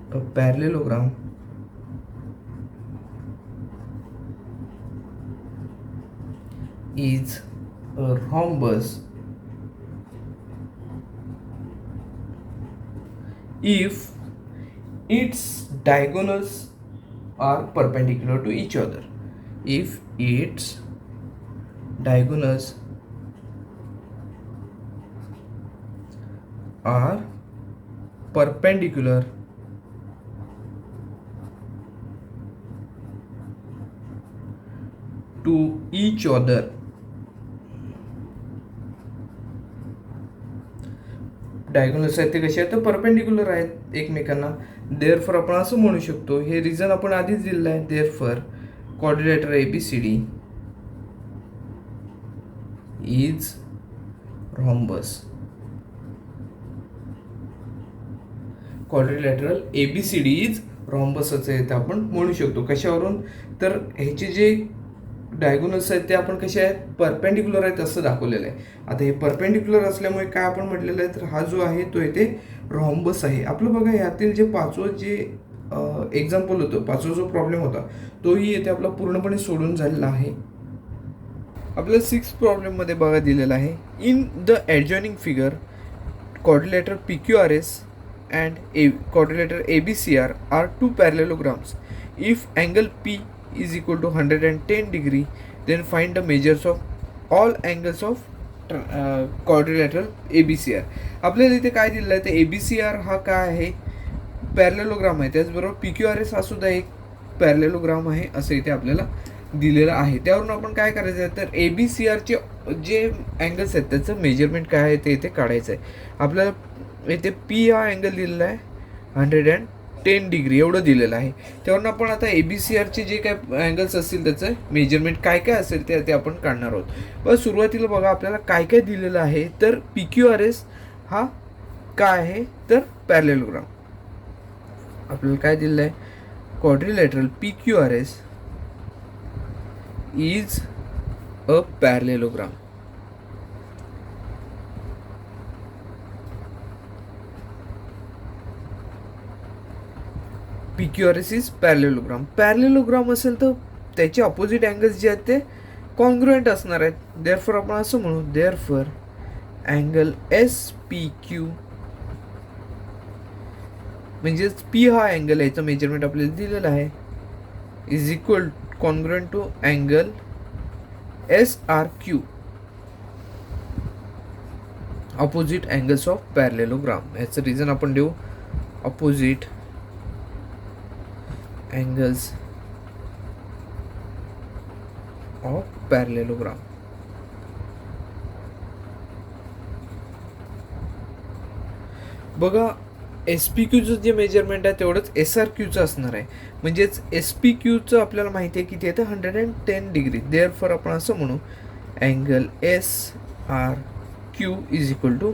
A parallelogram is a rhombus if its diagonals are perpendicular to each other. If its diagonals are perpendicular to each other. Diagonals आहेत ते कसे आहेत तर perpendicular आहेत एकमेकांना. Therefore आपण असं म्हणू शकतो हे रिझन आपण आधीच दिलेलं आहे. Therefore quadrilateral ABCD is rhombus. Quadrilateral ABCD is rhombus असं आपण म्हणू शकतो. कशावरून तर ह्याचे जे डायगोनल्स आहेत ते आपण कसे आहेत, परपेंडिक्युलर आहेत असं दाखवलेलं आहे. आता हे परपेंडिक्युलर असल्यामुळे काय आपण म्हटलेलं आहे, तर हा जो आहे तो येथे रॉम्बस आहे. आपलं बघा यातील जे पाचवं जे एक्झाम्पल होतं, पाचवा जो प्रॉब्लेम होता तोही येथे आपला पूर्णपणे सोडून झालेला आहे. आपल्याला 6 प्रॉब्लेममध्ये बघा दिलेला आहे, in the adjoining figure quadrilateral PQRS and quadrilateral ABCR are two parallelograms. If angle P is equal to 110 degree, then find the measures of all angles of quadrilateral ABCR. आपल्याला इथे काय दिलेलं आहे, तर ABCR हा काय आहे, पॅरलेलोग्राम आहे. त्याचबरोबर PQRS हा सुद्धा एक पॅरलेलोग्राम आहे असं इथे आपल्याला दिलेलं आहे. त्यावरून आपण काय करायचं आहे, तर ABCRचे जे अँगल्स आहेत त्याचं मेजरमेंट काय आहे ते इथे काढायचं आहे. आपल्याला इथे P हा अँगल दिलेला आहे 110 डिग्री एवढं दिलेलं आहे. त्यावरून आपण आता ABCRचे जे काय अँगल्स असतील त्याचं मेजरमेंट काय काय असेल ते आपण काढणार आहोत. पण सुरुवातीला बघा आपल्याला काय काय दिलेलं आहे, तर PQRS हा काय आहे, तर पॅरलेलोग्राम. आपल्याला काय दिलेलं आहे, quadrilateral PQRS is a parallelogram. PQRS is parallelogram. Parallelogram असेल तर त्याचे अपोजिट अँगल्स जे आहेत ते कॉन्ग्रुएंट असणार आहेत. देअरफॉर आपण असं म्हणू, देअरफॉर अँगल SPQ म्हणजेच P हा अँगल आहे, याचं मेजरमेंट आपल्याला दिलेलं आहे, is equal congruent to angle SRQ, opposite angles of parallelogram. याचं रिझन आपण देऊ opposite angles of parallelogram. बघा SPQचं जे मेजरमेंट आहे तेवढंच SRQचं असणार आहे. म्हणजेच SPQचं आपल्याला माहिती आहे किती आहे, तर 110 डिग्री. देअरफॉर आपण असं म्हणू, angle SRQ is equal to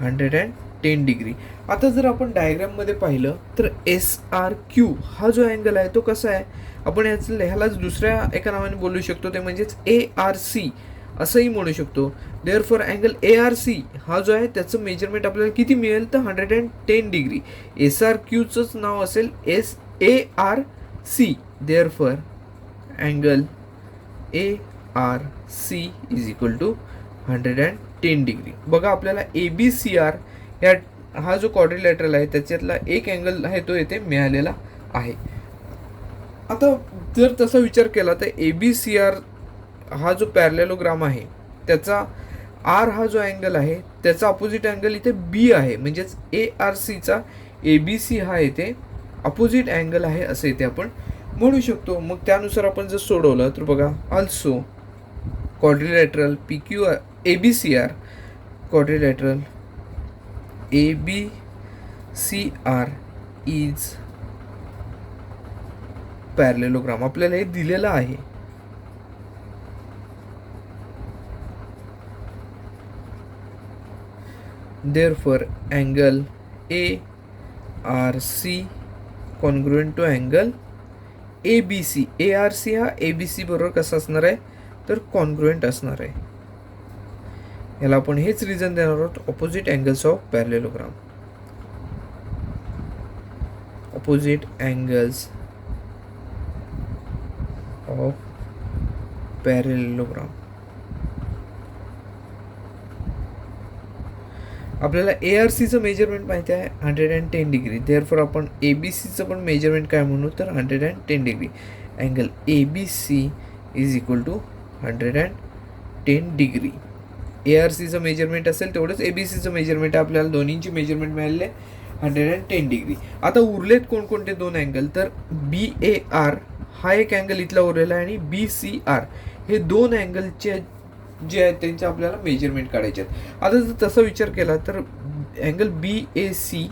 110 degree. आता जर आपण डायग्राममध्ये पाहिलं तर SRQ हा जो अँगल आहे तो कसा आहे, आपण ह्यालाच दुसऱ्या एका नावाने बोलू शकतो, ते म्हणजेच ARC असंही म्हणू शकतो. देअरफॉर अँगल ARC हा जो आहे त्याचं मेजरमेंट आपल्याला किती मिळेल, तर 110 डिग्री. SRQचंच नाव असेल ARC. Therefore angle ARC is equal to 110 degree. बघा आपल्याला ABCR ह्या हा जो क्वाड्रिलॅटरल आहे त्याच्यातला एक अँगल आहे तो येथे मिळालेला आहे. आता जर तसा विचार केला तर ABCR हा जो पॅरलेलोग्राम आहे त्याचा R हा जो अँगल आहे त्याचा अपोजिट अँगल इथे B आहे. म्हणजेच ARCचा ABC हा इथे अपोजिट अँगल आहे असं इथे आपण म्हणू शकतो. मग त्यानुसार आपण जर सोडवलं तर बघा, also quadrilateral ABCR quadrilateral ABCR is parallelogram आपल्याला हे दिलेलं आहे. Therefore angle ARC congruent to angle ABC. ARC हा ABC बरोबर कसा असणार आहे, तर कॉन्ग्रुएंट असणार आहे. याला आपण हेच रिझन देणार आहोत, opposite angles of parallelogram. Opposite angles of parallelogram. आपल्याला ARCचं मेजरमेंट माहिती आहे 110 डिग्री. देअरफॉर आपण ABCचं पण मेजरमेंट काय म्हणू, तर 110 degree. Angle ABC is equal to 110 degree. ARCचं मेजरमेंट असेल तेवढंच ABCचं मेजरमेंट आहे. आपल्याला दोन्हींची मेजरमेंट मिळाले 110 डिग्री. आता उरलेत कोणकोणते दोन अँगल, तर BAR हा एक अँगल इथला उरलेला आहे आणि BCR हे दोन अँगलचे जे आहेत त्यांचे आपल्याला मेजरमेंट काढायचे आहेत. आता जर तसा विचार केला तर अँगल BAC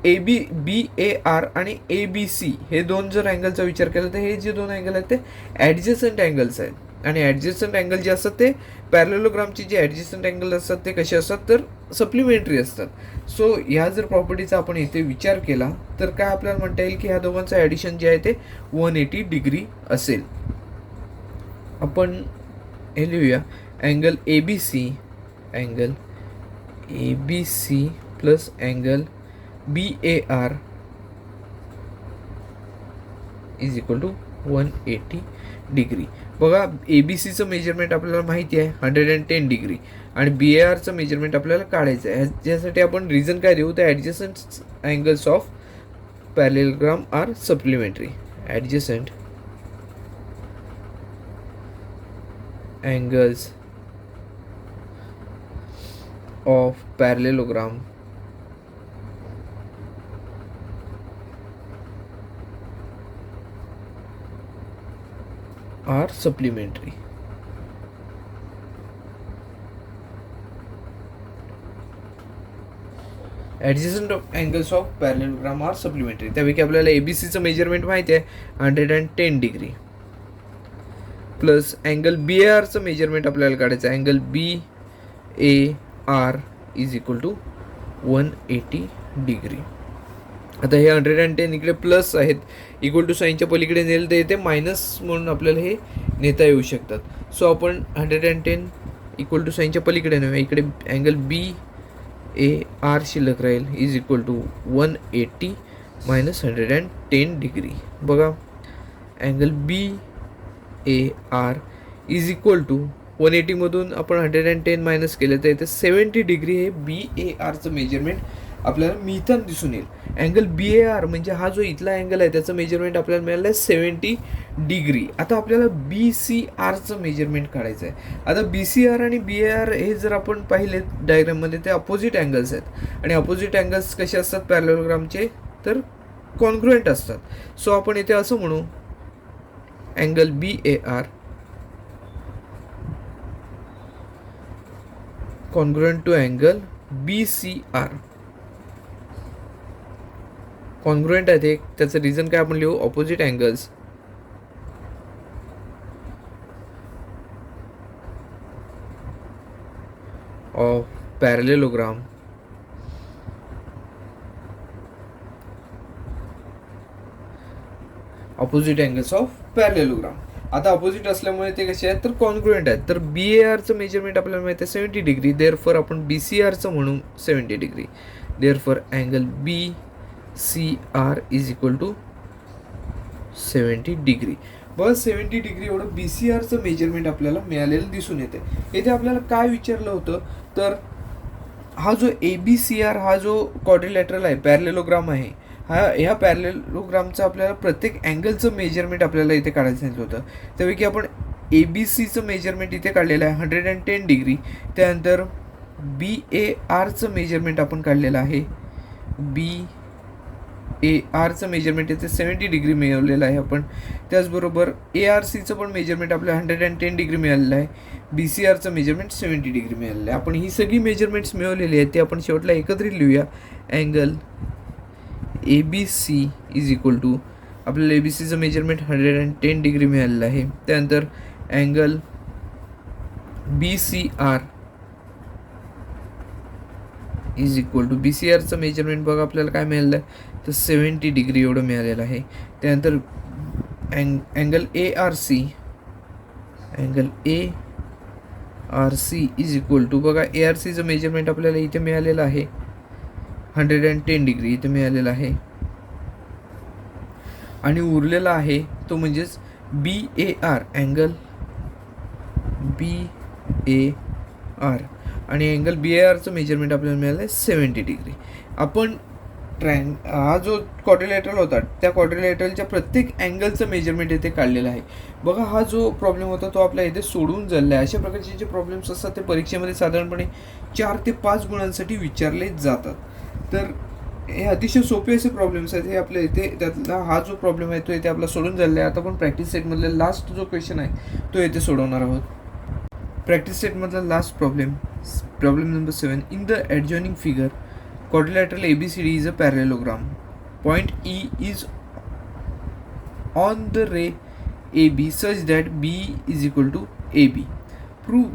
BAR आणि ABC हे दोन जर अँगलचा विचार केला तर हे जे दोन अँगल आहेत ते ॲडजस्टंट अँगल्स आहेत. आणि ॲडजस्टंट अँगल जे असतात ते पॅरलेलोग्रामचे जे ॲडजस्टंट अँगल असतात ते कसे असतात, तर सप्लिमेंटरी असतात. सो ह्या जर प्रॉपर्टीचा आपण इथे विचार केला तर काय आपल्याला म्हणता येईल की ह्या दोघांचं ॲडिशन जे आहे ते 180 डिग्री असेल. आपण हे लिहूया, angle ABC plus angle BAR is equal to 180 degree. बघा ABCचं मेजरमेंट आपल्याला माहिती आहे 110 डिग्री आणि BARचं मेजरमेंट आपल्याला काढायचं आहे. ह्याच्यासाठी आपण रिझन काय देऊ, तर adjacent angles of parallelogram are supplementary. Adjacent angles of parallelogram are supplementary. Adjacent angles of parallelogram are supplementary. त्यापैकी आपल्याला ABCचं मेजरमेंट माहिती आहे 110 डिग्री प्लस अँगल BARचं मेजरमेंट आपल्याला काढायचं आहे. Angle BAR is equal to 180 degree. आता हे 110 इकडे प्लस आहेत, इक्वल टू साईनच्या पलीकडे नेलं तर येते मायनस म्हणून आपल्याला हे नेता येऊ शकतात. सो आपण 110 इक्वल टू साईनच्या पलीकडे नेऊया. इकडे अँगल BAR शिल्लक राहील is equal to 180 minus 110 degree. बघा angle BAR is equal to 180 मधून आपण 110 मायनस केलं तर इथे 70 डिग्री हे BARचं मेजरमेंट आपल्याला मिळताना दिसून येईल. अँगल BAR म्हणजे हा जो इथला अँगल आहे त्याचं मेजरमेंट आपल्याला मिळालं आहे 70 डिग्री. आता आपल्याला BCRचं मेजरमेंट काढायचं आहे. आता BCR आणि BAR हे जर आपण पाहिले डायग्राममध्ये ते अपोजिट अँगल्स आहेत आणि अपोजिट अँगल्स कसे असतात पॅरेललोग्रामचे, तर कॉन्ग्रुएंट असतात. सो आपण इथे असं म्हणू, angle BAR congruent to angle BCR. Congruent आहे ते, त्याचं रिझन काय आपण लिहू, opposite angles of parallelogram opposite angles of parallelogram. आता अपोजिट असल्यामुळे ते कसे आहेत तर कॉन्ग्रुएंट आहेत. तर BARचं मेजरमेंट आपल्याला माहिती आहे 70 डिग्री, देअरफॉर आपण BCRचं म्हणू 70 degree. Therefore angle BCR is equal to 70 degree. बस 70 डिग्री एवढं BCRचं मेजरमेंट आपल्याला मिळालेलं दिसून येते. इथे आपल्याला काय विचारलं होतं, तर हा जो ABCR हा जो क्वाड्रिलॅटरल आहे, पॅरेललोग्राम आहे, ह्या पॅरेललोग्रामचं आपल्याला प्रत्येक अँगलचं मेजरमेंट आपल्याला इथे काढायचं सांगितलं होतं. त्यापैकी आपण ABCचं मेजरमेंट इथे काढलेलं आहे 110 डिग्री. त्यानंतर BARचं मेजरमेंट आपण काढलेलं आहे. BARचं मेजरमेंट इथे 70 डिग्री मिळवलेलं आहे आपण. त्याचबरोबर ARCचं पण मेजरमेंट आपल्याला 110 डिग्री मिळालेलं आहे. BCRचं मेजरमेंट 70 डिग्री मिळालेलं आहे. आपण ही सगळी मेजरमेंट्स मिळवलेली आहेत ते आपण शेवटला एकत्रित लिहूया. Angle ABC is equal to आपल्याला ABCचं मेजरमेंट 110 डिग्री मिळालेलं आहे. त्यानंतर angle BCR is equal to BCRचं मेजरमेंट बघा आपल्याला काय मिळालं आहे तर 70 डिग्री एवढं मिळालेलं आहे. त्यानंतर angle ARC is equal to बघा ARCचं मेजरमेंट आपल्याला इथे मिळालेलं आहे 110 डिग्री इथे मिळालेला आहे. आणि उरलेला आहे तो म्हणजेच BAR, अँगल BAR आणि अँगल BARचं मेजरमेंट आपल्याला मिळालं आहे 70 डिग्री. आपण हा जो क्वाड्रिलॅटरल होता त्या क्वाड्रिलॅटरलच्या प्रत्येक अँगलचं मेजरमेंट इथे काढलेलं आहे. बघा हा जो प्रॉब्लेम होता तो आपल्या इथे सोडून झालेला आहे. अशा प्रकारचे जे प्रॉब्लेम्स असतात ते परीक्षेमध्ये साधारणपणे 4 ते 5 गुणांसाठी विचारले जातात. तर हे अतिशय सोपे असे प्रॉब्लेम्स आहेत. हे आपल्या इथे त्यातला हा जो प्रॉब्लेम आहे तो इथे आपला सोडून झालेला आहे. आता आपण प्रॅक्टिस सेटमधला लास्ट जो क्वेश्चन आहे तो इथे सोडवणार आहोत. प्रॅक्टिस सेटमधला last problem number 7. In the adjoining figure quadrilateral ABCD is a parallelogram. Point E is on the ray AB such that B is equal to AB. Prove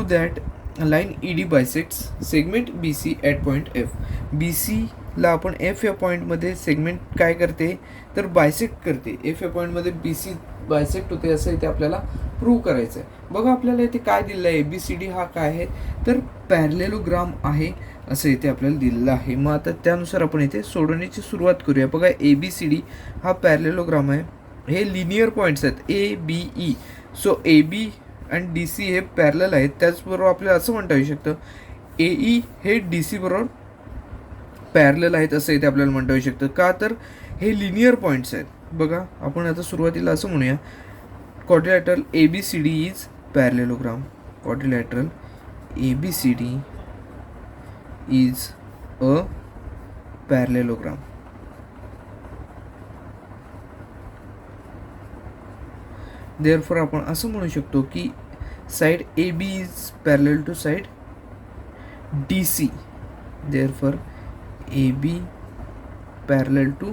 that line ED bisects segment BC at point F. BC ला आपण F या पॉईंटमध्ये segment काय करते तर bisect करते. F या पॉईंटमध्ये BC बायसेक्ट होते असं इथे आपल्याला प्रूव्ह करायचं आहे. बघा आपल्याला इथे काय दिलेलं आहे, ABCD हा काय आहे तर पॅरलेलोग्राम आहे असं इथे आपल्याला दिलेलं आहे. मग आता त्यानुसार आपण इथे सोडवण्याची सुरुवात करूया. बघा ABCD हा पॅरलेलोग्राम आहे, हे लिनियर पॉईंट्स आहेत ABE. सो AB आणि DC हे पॅरलल आहेत. त्याचबरोबर आपल्याला असं म्हणता येऊ शकतं AE हे DC बरोबर पॅरलल आहेत असं इथे आपल्याला म्हणता येऊ शकतं. का तर हे लिनियर पॉईंट्स आहेत. बघा आपण आता सुरुवातीला असं म्हणूया, quadrilateral ABCD is parallelogram. Quadrilateral ABCD is a parallelogram. Therefore आपण असं म्हणू शकतो की side AB is parallel to side DC. Therefore AB parallel to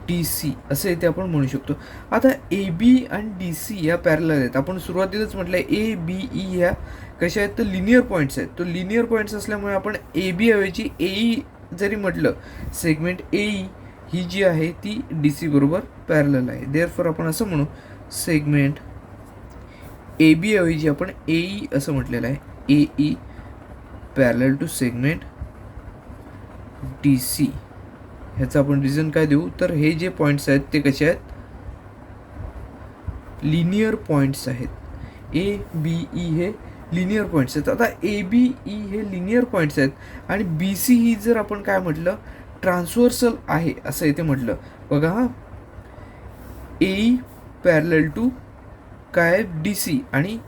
DC असं इथे आपण म्हणू शकतो. आता AB आणि DC या पॅरलल आहेत. आपण सुरुवातीलाच म्हटलं ABE ह्या कशा आहेत तर लिनियर पॉईंट्स आहेत. तो लिनियर पॉईंट्स असल्यामुळे आपण AB ऐवजी AE जरी म्हटलं, सेगमेंट AE ही जी आहे ती DC बरोबर पॅरलल आहे. देअरफॉर आपण असं म्हणू सेगमेंट AB ऐवजी आपण AE असं म्हटलेलं आहे, AE parallel to segment DC. ह्याचं आपण रिझन काय देऊ तर हे जे पॉईंट्स आहेत ते कसे आहेत, लिनियर पॉईंट्स आहेत. ABE हे लिनियर पॉईंट्स आहेत. आता ABE हे लिनियर पॉईंट्स आहेत आणि BC ही जर आपण काय म्हटलं ट्रान्सव्हर्सल आहे असं इथे म्हटलं. बघा हा AE पॅरलल टू काय DC आणि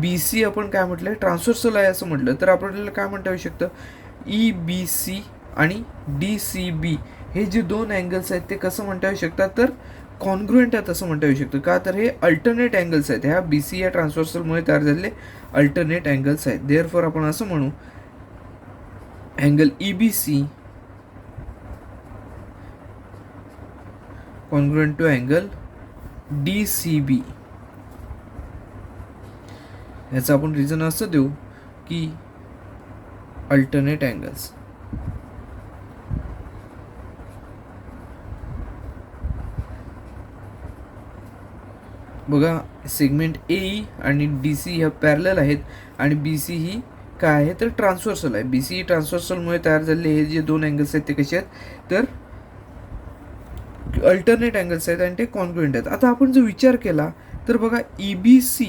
BC आपण काय म्हटलं ट्रान्सव्हर्सल आहे असं म्हटलं तर आपल्याला काय म्हणता येऊ शकतं EBC आणि DCB हे जे दोन अँगल्स आहेत ते कसं म्हणता येऊ शकतात तर कॉन्ग्रुएंट आहेत असं म्हणता येऊ शकतं. का तर हे अल्टरनेट अँगल्स आहेत. ह्या BC या ट्रान्सव्हर्सलमुळे तयार झालेले अल्टरनेट अँगल्स आहेत. देअरफॉर आपण असं म्हणू angle EBC congruent to angle DCB. ह्याचं आपण रिझन असं देऊ की अल्टरनेट अँगल्स. बघा सेगमेंट AE आणि DC ह्या पॅरलल आहेत आणि BC ही काय आहे तर ट्रान्सव्हर्सल आहे. BC ट्रान्सव्हर्सलमुळे तयार झालेले हे जे दोन अँगल्स आहेत ते कसे आहेत तर अल्टरनेट अँगल्स आहेत आणि ते कॉन्ग्रुएंट आहेत. आता आपण जर विचार केला तर बघा EBC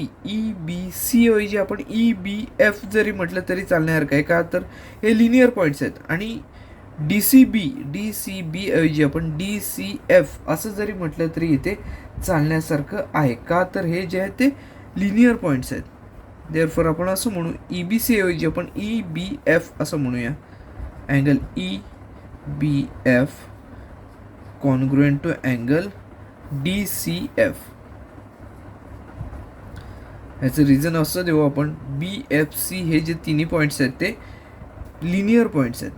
ऐवजी आपण EBF जरी म्हटलं तरी चालण्यासारखं आहे. का तर हे लिनियर पॉईंट्स आहेत आणि DCB ऐवजी आपण DCF असं जरी म्हटलं तरी इथे चालण्यासारखं आहे. का तर हे जे आहे ते लिनियर पॉईंट्स आहेत. देअरफॉर आपण असं म्हणू EBC ऐवजी आपण EBF असं म्हणूया, angle EBF congruent to angle DCF. ह्याचं रिझन असं देऊ आपण BFC हे जे तिन्ही पॉईंट्स आहेत ते लिनियर पॉईंट्स आहेत.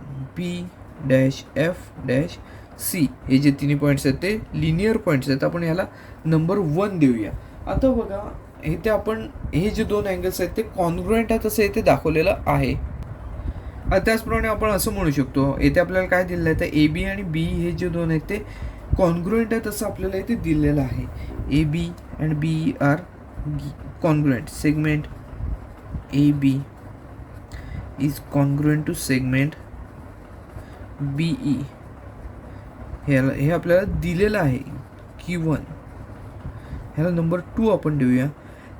B-F-C हे जे तिन्ही पॉईंट्स आहेत ते लिनियर पॉईंट्स आहेत. आपण ह्याला नंबर 1 देऊया. आता बघा इथे आपण हे जे दोन अँगल्स आहेत ते कॉन्ग्रुएंट आहेत असं इथे दाखवलेलं आहे. त्याचप्रमाणे आपण असं म्हणू शकतो इथे आपल्याला काय दिलेलं आहे तर AB आणि BE हे जे दोन आहेत ते कॉन्ग्रुएंट आहेत असं आपल्याला इथे दिलेलं आहे. AB and BE are congruent. Segment AB is congruent to segment BE. हे आपल्याला दिलेलं आहे Q1. ह्याला नंबर 2 आपण देऊया.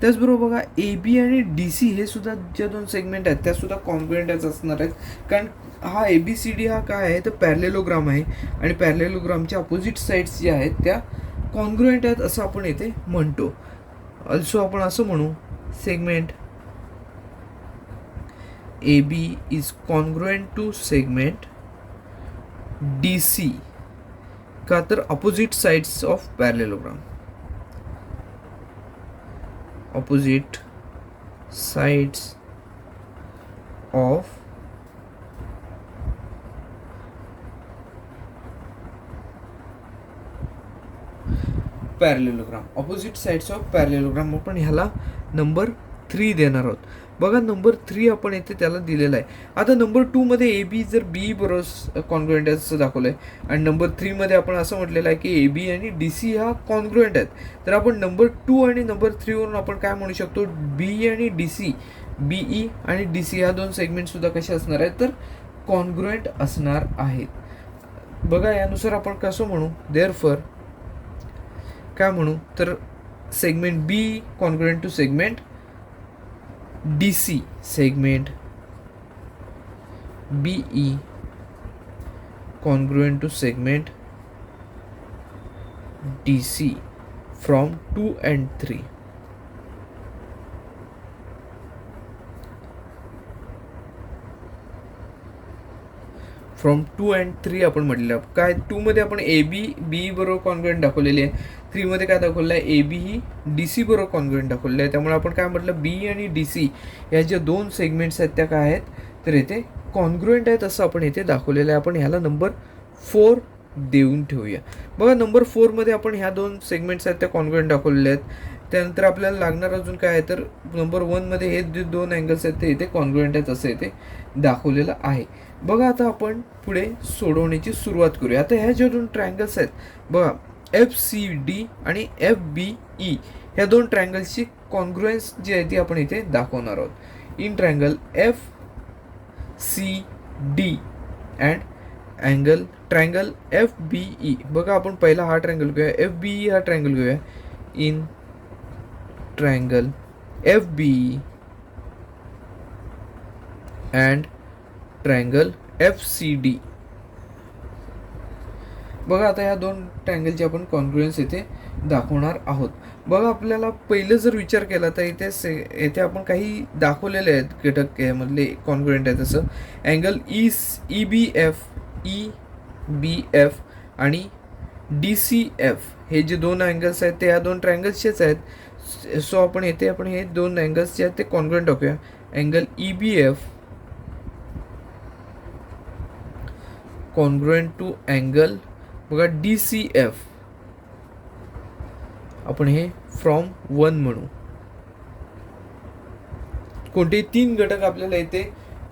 त्याचबरोबर बघा AB आणि DC हे सुद्धा ज्या दोन सेगमेंट आहेत त्या सुद्धा कॉन्ग्रुएंटच असणार आहेत. कारण हा ABCD हा काय आहे तर पॅरलेलोग्राम आहे आणि पॅरलेलोग्रामच्या अपोजिट साईड्स ज्या आहेत त्या कॉन्ग्रुएंट आहेत असं आपण इथे म्हणतो. ऑल्सो आपण असं म्हणू segment AB is congruent to segment DC. का तर opposite sides of parallelogram, opposite sides of parallelogram, opposite sides of parallelogram. आपण ह्याला नंबर 3 देणार आहोत. बघा नंबर 3 आपण इथे त्याला दिलेला आहे. आता नंबर 2मध्ये ए बी जर बी बरोबर कॉन्ग्रुएंट आहे असं दाखवलं आहे आणि नंबर 3मध्ये आपण असं म्हटलेलं आहे की ए बी आणि डी सी हा कॉन्ग्रुएंट आहेत. तर आपण नंबर 2 आणि नंबर 3वरून आपण काय म्हणू शकतो, बी आणि डी सी, बीई आणि डी सी ह्या दोन सेगमेंटसुद्धा कसे असणार आहेत तर कॉन्ग्रुएंट असणार आहेत. बघा यानुसार आपण कसं म्हणू, देअरफॉर काय म्हणू तर segment B congruent to segment DC, segment BE congruent to segment DC from 2 and 3. From 2 and 3 आपण म्हटलेलं काय, 2मध्ये आपण ए बी बी बरोबर कॉन्ग्रुएंट दाखवलेली आहे, 3मध्ये काय दाखवलं आहे ए बी ही डी सी बरोबर कॉन्ग्रुएंट दाखवलेलं आहे. त्यामुळे आपण काय म्हटलं, बी आणि डी सी या ज्या दोन सेगमेंट्स आहेत त्या काय आहेत तर इथे कॉन्ग्रुएंट आहेत असं आपण इथे दाखवलेलं आहे. आपण ह्याला नंबर 4 देऊन ठेवूया. बघा नंबर 4मध्ये आपण ह्या दोन सेगमेंट्स आहेत त्या कॉन्ग्रुएंट दाखवलेल्या आहेत. त्यानंतर आपल्याला लागणार अजून काय आहे तर नंबर 1मध्ये हे जे दोन अँगल्स आहेत ते इथे कॉन्ग्रुएंट आहेत असं इथे दाखवलेलं आहे. बघा आता आपण पुढे सोडवण्याची सुरुवात करूया. आता ह्या ज्या दोन ट्रायंगल्स आहेत बघा, एफ सी डी आणि एफ बी ई ह्या दोन ट्रायंगल्सची कॉन्ग्रुएन्स जी आहे ती आपण इथे दाखवणार आहोत. In triangle F C D and triangle F B E. बघा आपण पहिला हा ट्रायंगल घेऊया, एफ बी ई हा ट्रायंगल घेऊया. In triangle F B E and triangle F C D. बघा आता ह्या दोन ट्रायंगलची आपण कॉन्ग्रुएन्स इथे दाखवणार आहोत. बघा आपल्याला पहिलं जर विचार केला तर इथे आपण काही दाखवलेले आहेत घटक यामधले कॉन्ग्रुएंट आहेत. तसं अँगल ई बी एफ आणि डी सी एफ हे जे दोन अँगल्स आहेत ते ह्या दोन ट्रायंगल्सचेच आहेत. सो आपण हे दोन अँगल्स जे आहेत ते कॉन्ग्रुएंट टाकूया. Angle E B F congruent to angle बघा डी सी एफ, आपण हे फ्रॉम 1 म्हणू. कोणतेही 3 घटक आपल्याला इथे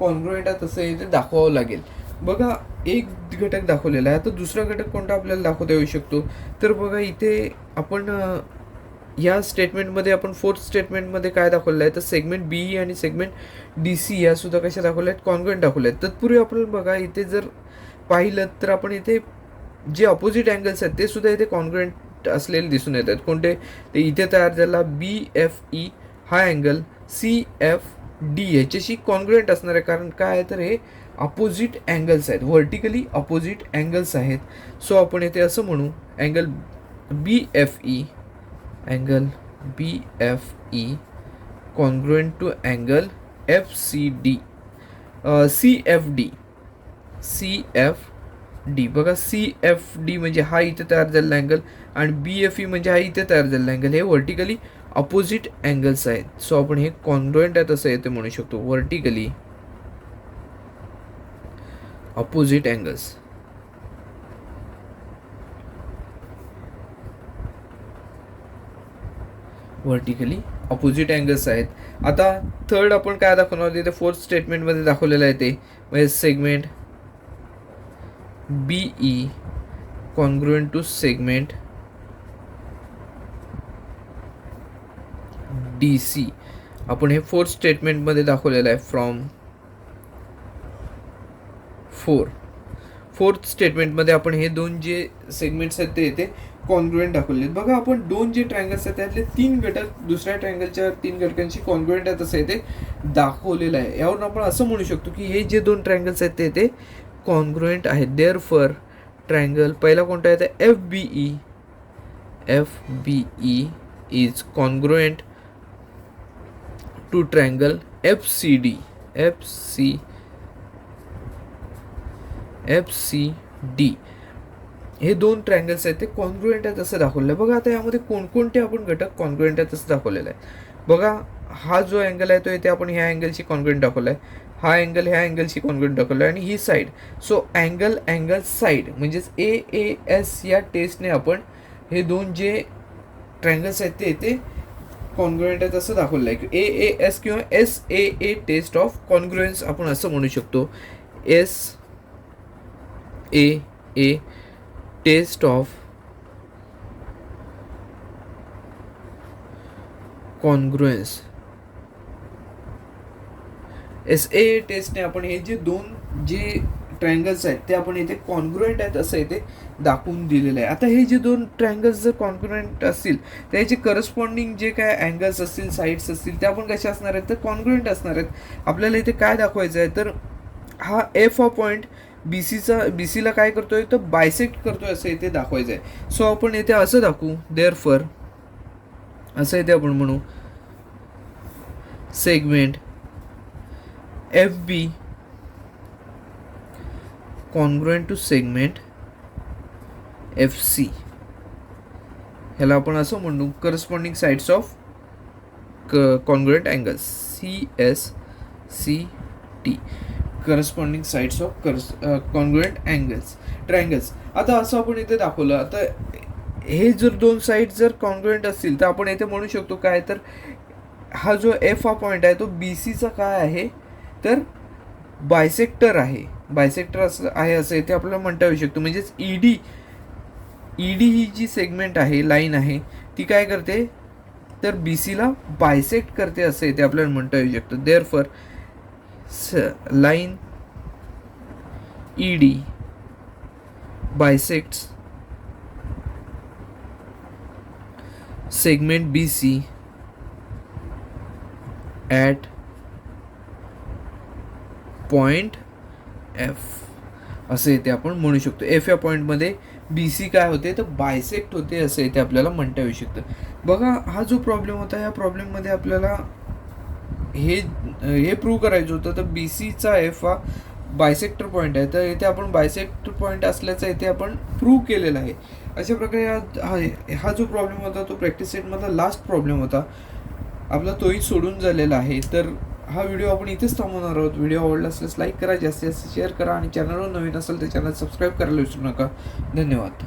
कॉन्ग्रुएंट आहे तसं इथे दाखवावं लागेल. बघा एक घटक दाखवलेला आहे. आता दुसरा घटक कोणता आपल्याला दाखवता येऊ शकतो तर बघा इथे आपण या स्टेटमेंटमध्ये आपण फोर्थ स्टेटमेंटमध्ये काय दाखवलं आहे तर सेगमेंट बी आणि सेगमेंट डी सी या सुद्धा कशा दाखवल्या आहेत, कॉन्ग्रुएंट दाखवल्या आहेत. तत्पूर्वी आपण बघा इथे जर पाहिलं तर आपण इथे जे अपोजिट अँगल्स आहेत ते सुद्धा इथे कॉन्ग्रुएंट असलेले दिसून येत आहेत. कोणते ते इथे तयार झाला बी एफ ई हा अँगल सी एफ डी ह्याच्याशी कॉन्ग्रुएंट असणार आहे. कारण काय आहे तर हे अपोजिट अँगल्स आहेत, व्हर्टिकली अपोजिट अँगल्स आहेत. सो आपण इथे असं म्हणू angle B F E congruent to angle F C D C F D. बघा सी एफ डी म्हणजे हा इथे तयार झालेला अँगल आणि बी एफ ई म्हणजे हा इथे तयार झालेला अँगल, हे व्हर्टिकली अपोजिट अँगल्स आहेत. सो आपण हे कॉन्ग्रुएंट आहेत असं इथे म्हणू शकतो, vertically opposite angles. Vertically opposite angles आहेत. आता थर्ड आपण काय दाखवणार तिथे फोर्थ स्टेटमेंटमध्ये दाखवलेलं आहे ते म्हणजे segment BE congruent to segment D C. आपण हे फोर्थ स्टेटमेंटमध्ये दाखवलेलं आहे फ्रॉम 4. फोर्थ स्टेटमेंटमध्ये आपण हे दोन जे सेगमेंट्स आहेत ते इथे कॉन्ग्रुएंट दाखवले आहेत. बघा आपण दोन जे ट्रायंगल्स आहेत त्यातले 3 घटक दुसऱ्या ट्रायंगलच्या 3 घटकांशी कॉन्ग्रुएंट आहेत असं इथे दाखवलेलं आहे. यावरून आपण असं म्हणू शकतो की हे जे दोन ट्रायंगल्स आहेत ते इथे कॉन्ग्रुएंट आहेत. देअरफॉर ट्रायंगल पहिला कोणता आहे तर F B E is congruent to triangle F C D. हे दोन ट्रायंगल्स आहेत ते कॉन्ग्रुएंट आहेत असं दाखवलेलं आहे. बघा आता यामध्ये कोणकोणते आपण घटक कॉन्ग्रुएंट आहेत असं दाखवलेलं आहे. बघा हा जो अँगल आहे तो इथे आपण ह्या अँगलशी कॉन्ग्रुएंट दाखवला आहे, हा अँगल ह्या अँगलशी कॉन्ग्रुएंट दाखवला आहे आणि ही साईड. सो अँगल साईड म्हणजेच AAS या टेस्टने आपण हे दोन जे ट्रायंगल्स आहेत ते इथे कॉन्ग्रुएंट आहेत असं दाखवलं आहे. AAS किंवा SAA टेस्ट ऑफ कॉन्ग्रुएन्स आपण असं म्हणू शकतो. SAA test of congruence. SAA टेस्टने आपण हे जे दोन जे ट्रायंगल्स आहेत ते आपण इथे कॉन्ग्रुएंट आहेत असं इथे दाखवून दिलेलं आहे. आता हे जे दोन ट्रायंगल्स जर कॉन्ग्रुएंट असतील त्याचे करस्पॉन्डिंग जे काय अँगल्स असतील, साईड्स असतील, त्या पण कशा असणार आहेत तर कॉन्ग्रुएंट असणार आहेत. आपल्याला इथे काय दाखवायचं आहे तर हा एफ हा पॉईंट बीसीला काय करतोय तर बायसेक्ट करतोय असं इथे दाखवायचं आहे. सो आपण इथे असं दाखवू, देअरफॉर असं इथे आपण म्हणू segment FB congruent to segment FC. ह्याला आपण असं म्हणू corresponding sides of congruent angles CSCT. Corresponding sides of congruent angles triangles. आता असं आपण इथे दाखवलं. आता हे जर दोन साइड जर कॉन्ग्रुएंट असतील तर आपण इथे म्हणू शकतो काय तर हा जो F हा पॉईंट आहे तो BCचा काय आहे तर बायसेक्टर आहे. बायसेक्टर असं आहे असं इथे आपल्याला म्हणता येऊ शकतो. म्हणजेच ED ही जी सेगमेंट आहे, लाईन आहे, ती काय करते तर BCला बायसेक्ट करते असं इथे आपल्याला म्हणता येऊ शकतं. Therefore line ED bisects segment BC at point F असं इथे आपण म्हणू शकतो. F या पॉईंटमध्ये BC काय होते तर बायसेक्ट होते असं इथे आपल्याला म्हणता येऊ शकतं. बघा हा जो प्रॉब्लेम होता या प्रॉब्लेममध्ये आपल्याला हे प्रूव्ह करायचं होतं तर BCचा F हा बायसेक्टर पॉईंट आहे. तर इथे आपण बायसेक्टर पॉईंट असल्याचं इथे आपण प्रूव्ह केलेलं आहे. अशा प्रकारे हा जो प्रॉब्लेम होता तो प्रॅक्टिस सेटमधला लास्ट प्रॉब्लेम होता आपला, तोही सोडून झालेला आहे. तर हा व्हिडिओ आपण इथेच थांबवणार आहोत. व्हिडिओ आवडला असल्यास लाईक करा, जास्तीत जास्त शेअर करा आणि चॅनलवर नवीन असेल तर चॅनल सबस्क्राईब करायला विसरू नका. धन्यवाद.